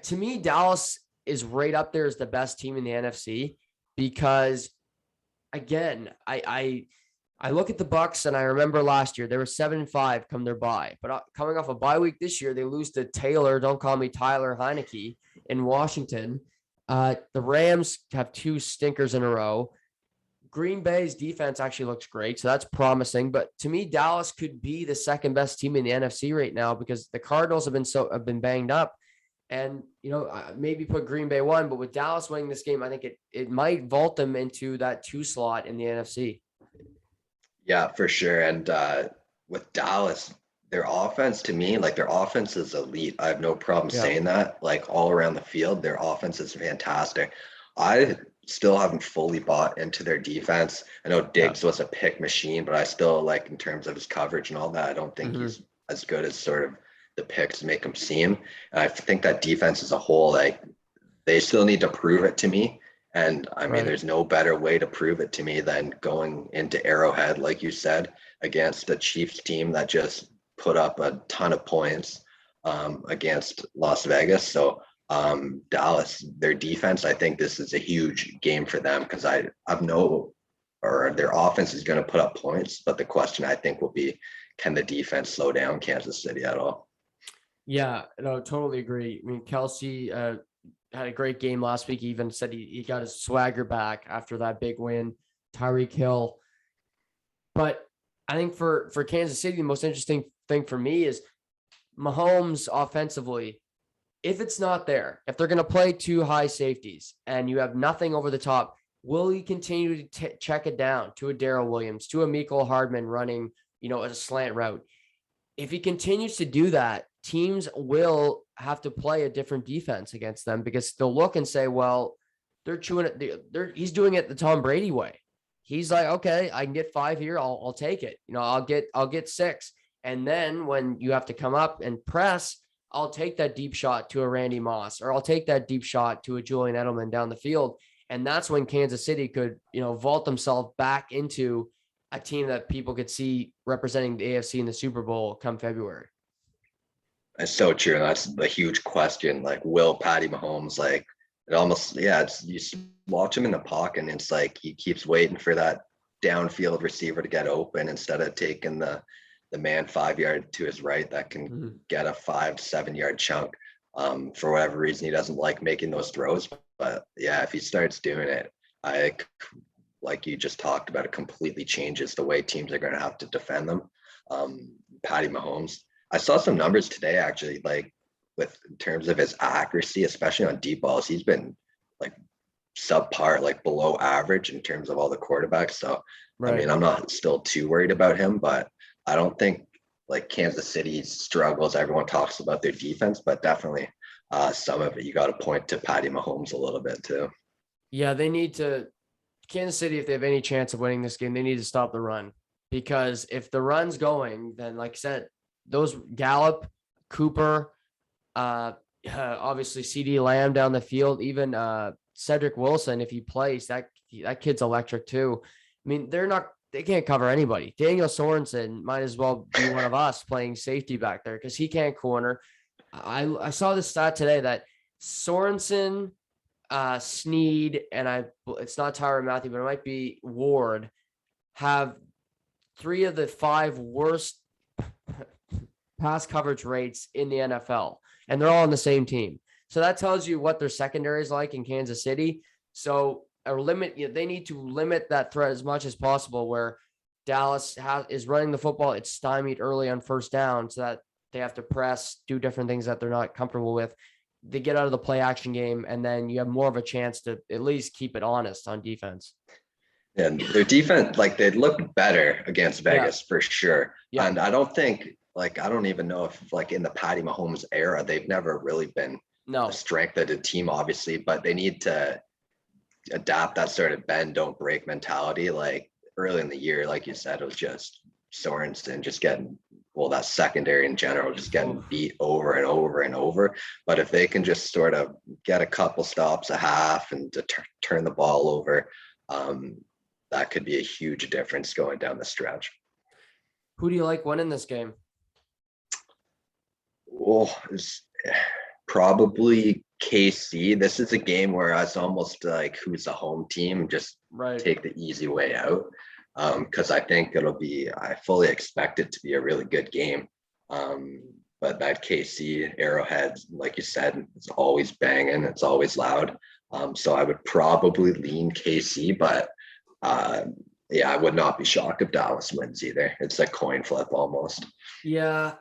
to me, Dallas is right up there as the best team in the NFC because, again, I look at the Bucs and I remember last year they were 7-5 come their bye, but coming off a bye week this year, they lose to don't call me Tyler Heineke in Washington. The Rams have 2 stinkers in a row. Green Bay's defense actually looks great, so that's promising. But to me, Dallas could be the second best team in the NFC right now because the Cardinals have been banged up, and maybe put Green Bay 1. But with Dallas winning this game, I think it might vault them into that 2 slot in the NFC. Yeah, for sure. And with Dallas, their offense to me, their offense is elite. I have no problem saying that. All around the field, their offense is fantastic. I still haven't fully bought into their defense. I know Diggs was a pick machine, but I still like in terms of his coverage and all that, I don't think he's as good as sort of the picks make him seem. And I think that defense as a whole, like they still need to prove it to me. And I mean, there's no better way to prove it to me than going into Arrowhead, like you said, against a Chiefs team that just put up a ton of points against Las Vegas. So Dallas, their defense, I think this is a huge game for them because their offense is going to put up points, but the question I think will be, can the defense slow down Kansas City at all? Yeah, no, totally agree. I mean, Kelsey had a great game last week. He even said he got his swagger back after that big win. Tyreek Hill. But I think for Kansas City, the most interesting thing for me is Mahomes offensively. If it's not there, if they're going to play two high safeties and you have nothing over the top, will he continue to check it down to a Darrell Williams, to a Mecole Hardman running, a slant route? If he continues to do that, teams will have to play a different defense against them because they'll look and say, well, they're chewing it. He's doing it the Tom Brady way. He's like, okay, I can get 5 here. I'll take it. I'll get 6. And then when you have to come up and press, I'll take that deep shot to a Randy Moss, or I'll take that deep shot to a Julian Edelman down the field. And that's when Kansas City could, vault themselves back into a team that people could see representing the AFC in the Super Bowl come February. That's so true. That's the huge question. Like, will Patty Mahomes, like, it almost, you watch him in the pocket and it's like he keeps waiting for that downfield receiver to get open instead of taking the man 5 yard to his right that can get a 5 to 7 yard chunk. For whatever reason, he doesn't like making those throws. But yeah, if he starts doing it, like you just talked about, it completely changes the way teams are going to have to defend them. Patty Mahomes, I saw some numbers today, actually, like in terms of his accuracy, especially on deep balls, he's been like subpar, like below average in terms of all the quarterbacks. So, I mean, I'm not still too worried about him, but I don't think like Kansas City's struggles, everyone talks about their defense, but definitely some of it, you got to point to Patty Mahomes a little bit too. Yeah, they need to, Kansas City, if they have any chance of winning this game, they need to stop the run, because if the run's going, then like I said, those Gallup, Cooper, obviously CD Lamb down the field, even Cedric Wilson, if he plays, that kid's electric too. I mean, they can't cover anybody. Daniel Sorensen might as well be one of us playing safety back there because he can't corner. I saw this stat today that Sorensen, Sneed, and it's not Tyrann Mathieu, but it might be Ward, have 3 of the 5 worst pass coverage rates in the NFL, and they're all on the same team. So that tells you what their secondary is like in Kansas City. So they need to limit that threat as much as possible, where Dallas is running the football. It's stymied early on first down so that they have to press, do different things that they're not comfortable with. They get out of the play action game, and then you have more of a chance to at least keep it honest on defense. And their defense, like, they looked better against Vegas for sure. Yeah. And I don't even know if, like, in the Patty Mahomes era, they've never really been a strength of the team, obviously, but they need to adapt that sort of bend, don't break mentality. Like early in the year, like you said, it was just Sorensen just getting, that secondary in general, just getting beat over and over and over. But if they can just sort of get a couple stops a half and to turn the ball over, that could be a huge difference going down the stretch. Who do you like winning this game? Well, it's probably KC. This is a game where I was almost like, who's the home team? Just take the easy way out. Because I think I fully expect it to be a really good game. But that KC Arrowhead, like you said, it's always banging. It's always loud. So I would probably lean KC, but I would not be shocked if Dallas wins either. It's a coin flip almost. Yeah,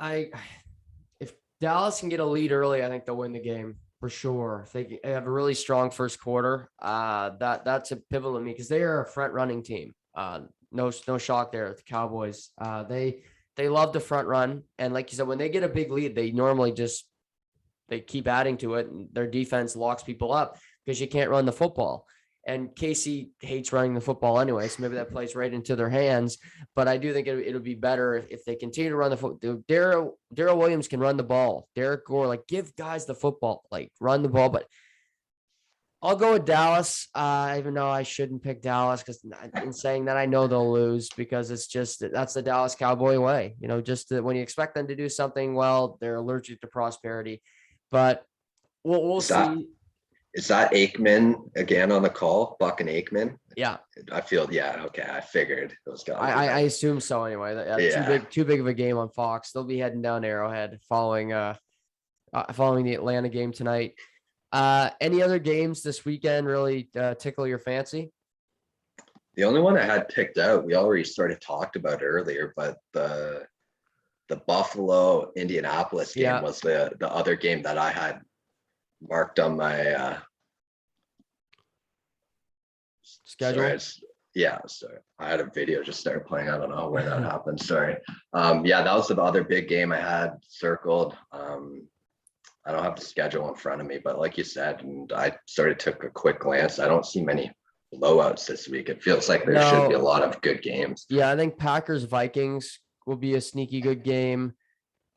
if Dallas can get a lead early, I think they'll win the game for sure. If they have a really strong first quarter, that's a pivotal to me because they are a front running team. No shock there at the Cowboys. They love the front run. And like you said, when they get a big lead, they normally they keep adding to it, and their defense locks people up because you can't run the football. And Casey hates running the football anyway, so maybe that plays right into their hands. But I do think it'll be better if they continue to run the football. Darrell Williams can run the ball. Derek Gore, like, give guys the football, like, run the ball. But I'll go with Dallas, even though I shouldn't pick Dallas, because in saying that, I know they'll lose, because it's just that's the Dallas Cowboy way. Just that when you expect them to do something well, they're allergic to prosperity. But we'll see. Is that Aikman again on the call? Buck and Aikman? Yeah. I feel, okay. I figured those guys. I assume so anyway. Too big of a game on Fox. They'll be heading down Arrowhead following the Atlanta game tonight. Any other games this weekend really tickle your fancy? The only one I had picked out, we already sort of talked about earlier, but the Buffalo Indianapolis game was the other game that I had marked on my schedule. Sorry. I had a video just started playing. I don't know when that happened. Sorry. That was the other big game I had circled. I don't have the schedule in front of me, but like you said, and I sort of took a quick glance, I don't see many blowouts this week. It feels like there should be a lot of good games. Yeah, I think Packers Vikings will be a sneaky good game.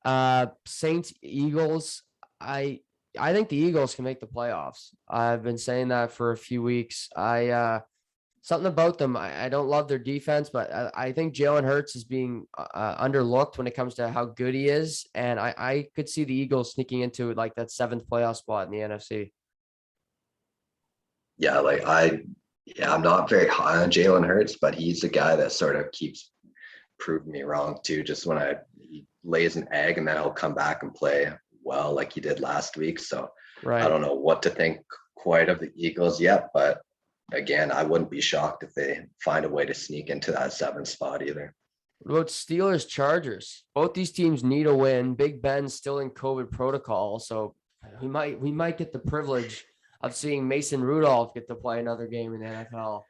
Saints Eagles, I think the Eagles can make the playoffs. I've been saying that for a few weeks. Something about them, I don't love their defense, but I think Jalen Hurts is being underlooked when it comes to how good he is. And I could see the Eagles sneaking into like that 7th playoff spot in the NFC. Yeah, I'm not very high on Jalen Hurts, but he's the guy that sort of keeps proving me wrong too. Just when he lays an egg and then he'll come back and play well like he did last week. So I don't know what to think quite of the Eagles yet, but again, I wouldn't be shocked if they find a way to sneak into that 7th spot either. What about Steelers Chargers? Both these teams need a win. Big Ben's still in COVID protocol, so we might get the privilege of seeing Mason Rudolph get to play another game in the NFL.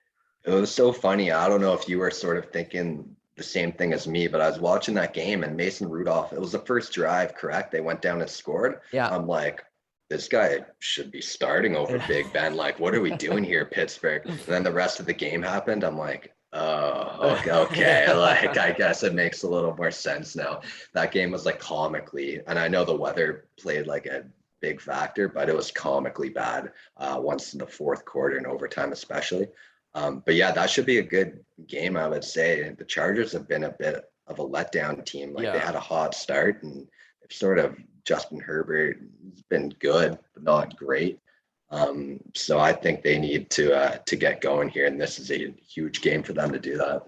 It was so funny. I don't know if you were sort of thinking the same thing as me, but I was watching that game and Mason Rudolph, it was the first drive, correct? They went down and scored. Yeah. I'm like, this guy should be starting over Big Ben. Like, what are we doing here, Pittsburgh? And then the rest of the game happened. I'm like, oh, okay. Like, I guess it makes a little more sense now. That game was like comically, and I know the weather played like a big factor, but it was comically bad once in the 4th quarter and overtime especially. But yeah, that should be a good game, I would say. The Chargers have been a bit of a letdown team. Like they had a hot start and sort of Justin Herbert has been good, but not great. So I think they need to get going here, and this is a huge game for them to do that.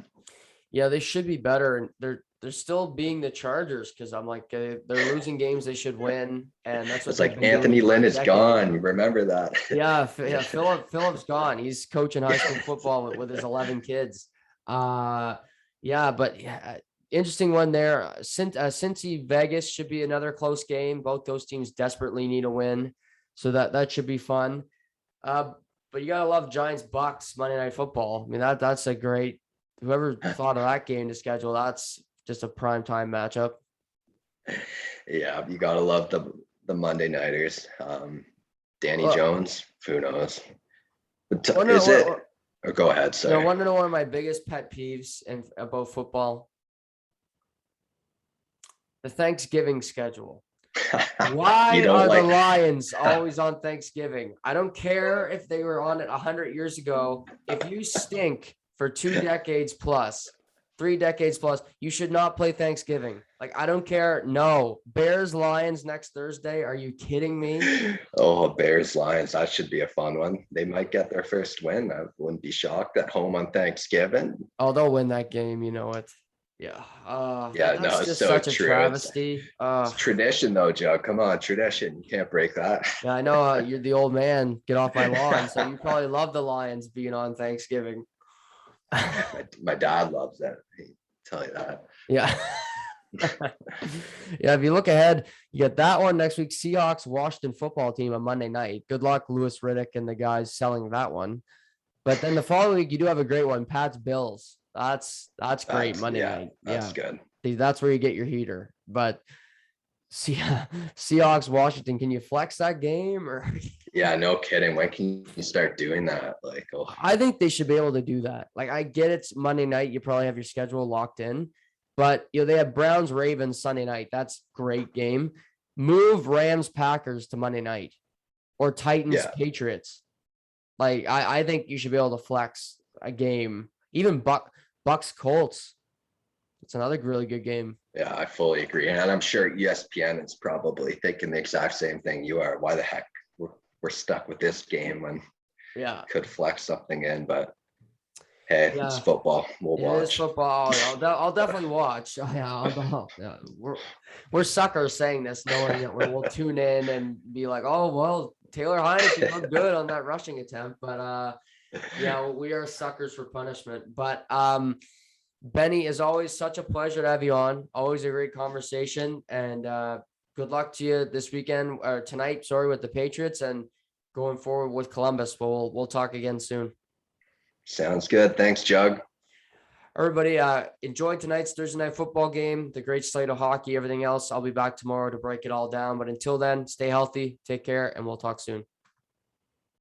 Yeah, they should be better, and they're still being the Chargers, because I'm like, they're losing games they should win, and that's what it's like Anthony Lynn is gone. Remember that? Yeah, Phillip's gone. He's coaching high school football with his 11 kids. Interesting one there. Cincy Vegas should be another close game. Both those teams desperately need a win, so that should be fun. But you gotta love Giants Bucks Monday Night Football. I mean, that's a great. Whoever thought of that game to schedule, that's just a prime time matchup. Yeah, you gotta love the Monday Nighters. Danny Jones, who knows? But or go ahead. Sorry. I want to know one of my biggest pet peeves about football. The Thanksgiving schedule. Why are the Lions always on Thanksgiving? I don't care if they were on it 100 years ago. If you stink for 2 decades plus, 3 decades plus, you should not play Thanksgiving. Like, I don't care. No. Bears Lions next Thursday. Are you kidding me? Oh, Bears Lions. That should be a fun one. They might get their first win. I wouldn't be shocked at home on Thanksgiving. Oh, they'll win that game. You know it. Yeah. It's just so such true. A travesty. It's tradition, though, Joe. Come on, tradition. You can't break that. Yeah, I know you're the old man. Get off my lawn. So you probably love the Lions being on Thanksgiving. My dad loves that. I tell you that. Yeah. Yeah. If you look ahead, you get that one next week. Seahawks Washington football team on Monday night. Good luck, Louis Riddick and the guys selling that one. But then the following week, you do have a great one. Pats Bills. That's great. Monday night. That's good. That's where you get your heater. But Seahawks, Washington. Can you flex that game? Or Yeah, no kidding. When can you start doing that? Like, oh, I think they should be able to do that. Like, I get it's Monday night. You probably have your schedule locked in, but they have Browns, Ravens Sunday night. That's great game. Move Rams, Packers to Monday night, or Titans, yeah, Patriots. Like, I think you should be able to flex a game. Even Bucks, Colts. It's another really good game. yeah, I fully agree. And I'm sure ESPN is probably thinking the exact same thing you are. Why the heck we're stuck with this game when Yeah. could flex something in, but hey, it's football. We'll It is watch. football. I'll definitely watch. Yeah, we're suckers saying this, knowing that we'll tune in and be like, oh well, Taylor Heineke looked good on that rushing attempt, but yeah, we are suckers for punishment. But Benny, is always such a pleasure to have you on. Always a great conversation, and good luck to you this weekend or tonight. Sorry, with the Patriots and going forward with Columbus. But we'll talk again soon. Sounds good. Thanks, Jug. Everybody, enjoy tonight's Thursday night football game, the great slate of hockey, everything else. I'll be back tomorrow to break it all down. But until then, stay healthy, take care, and we'll talk soon.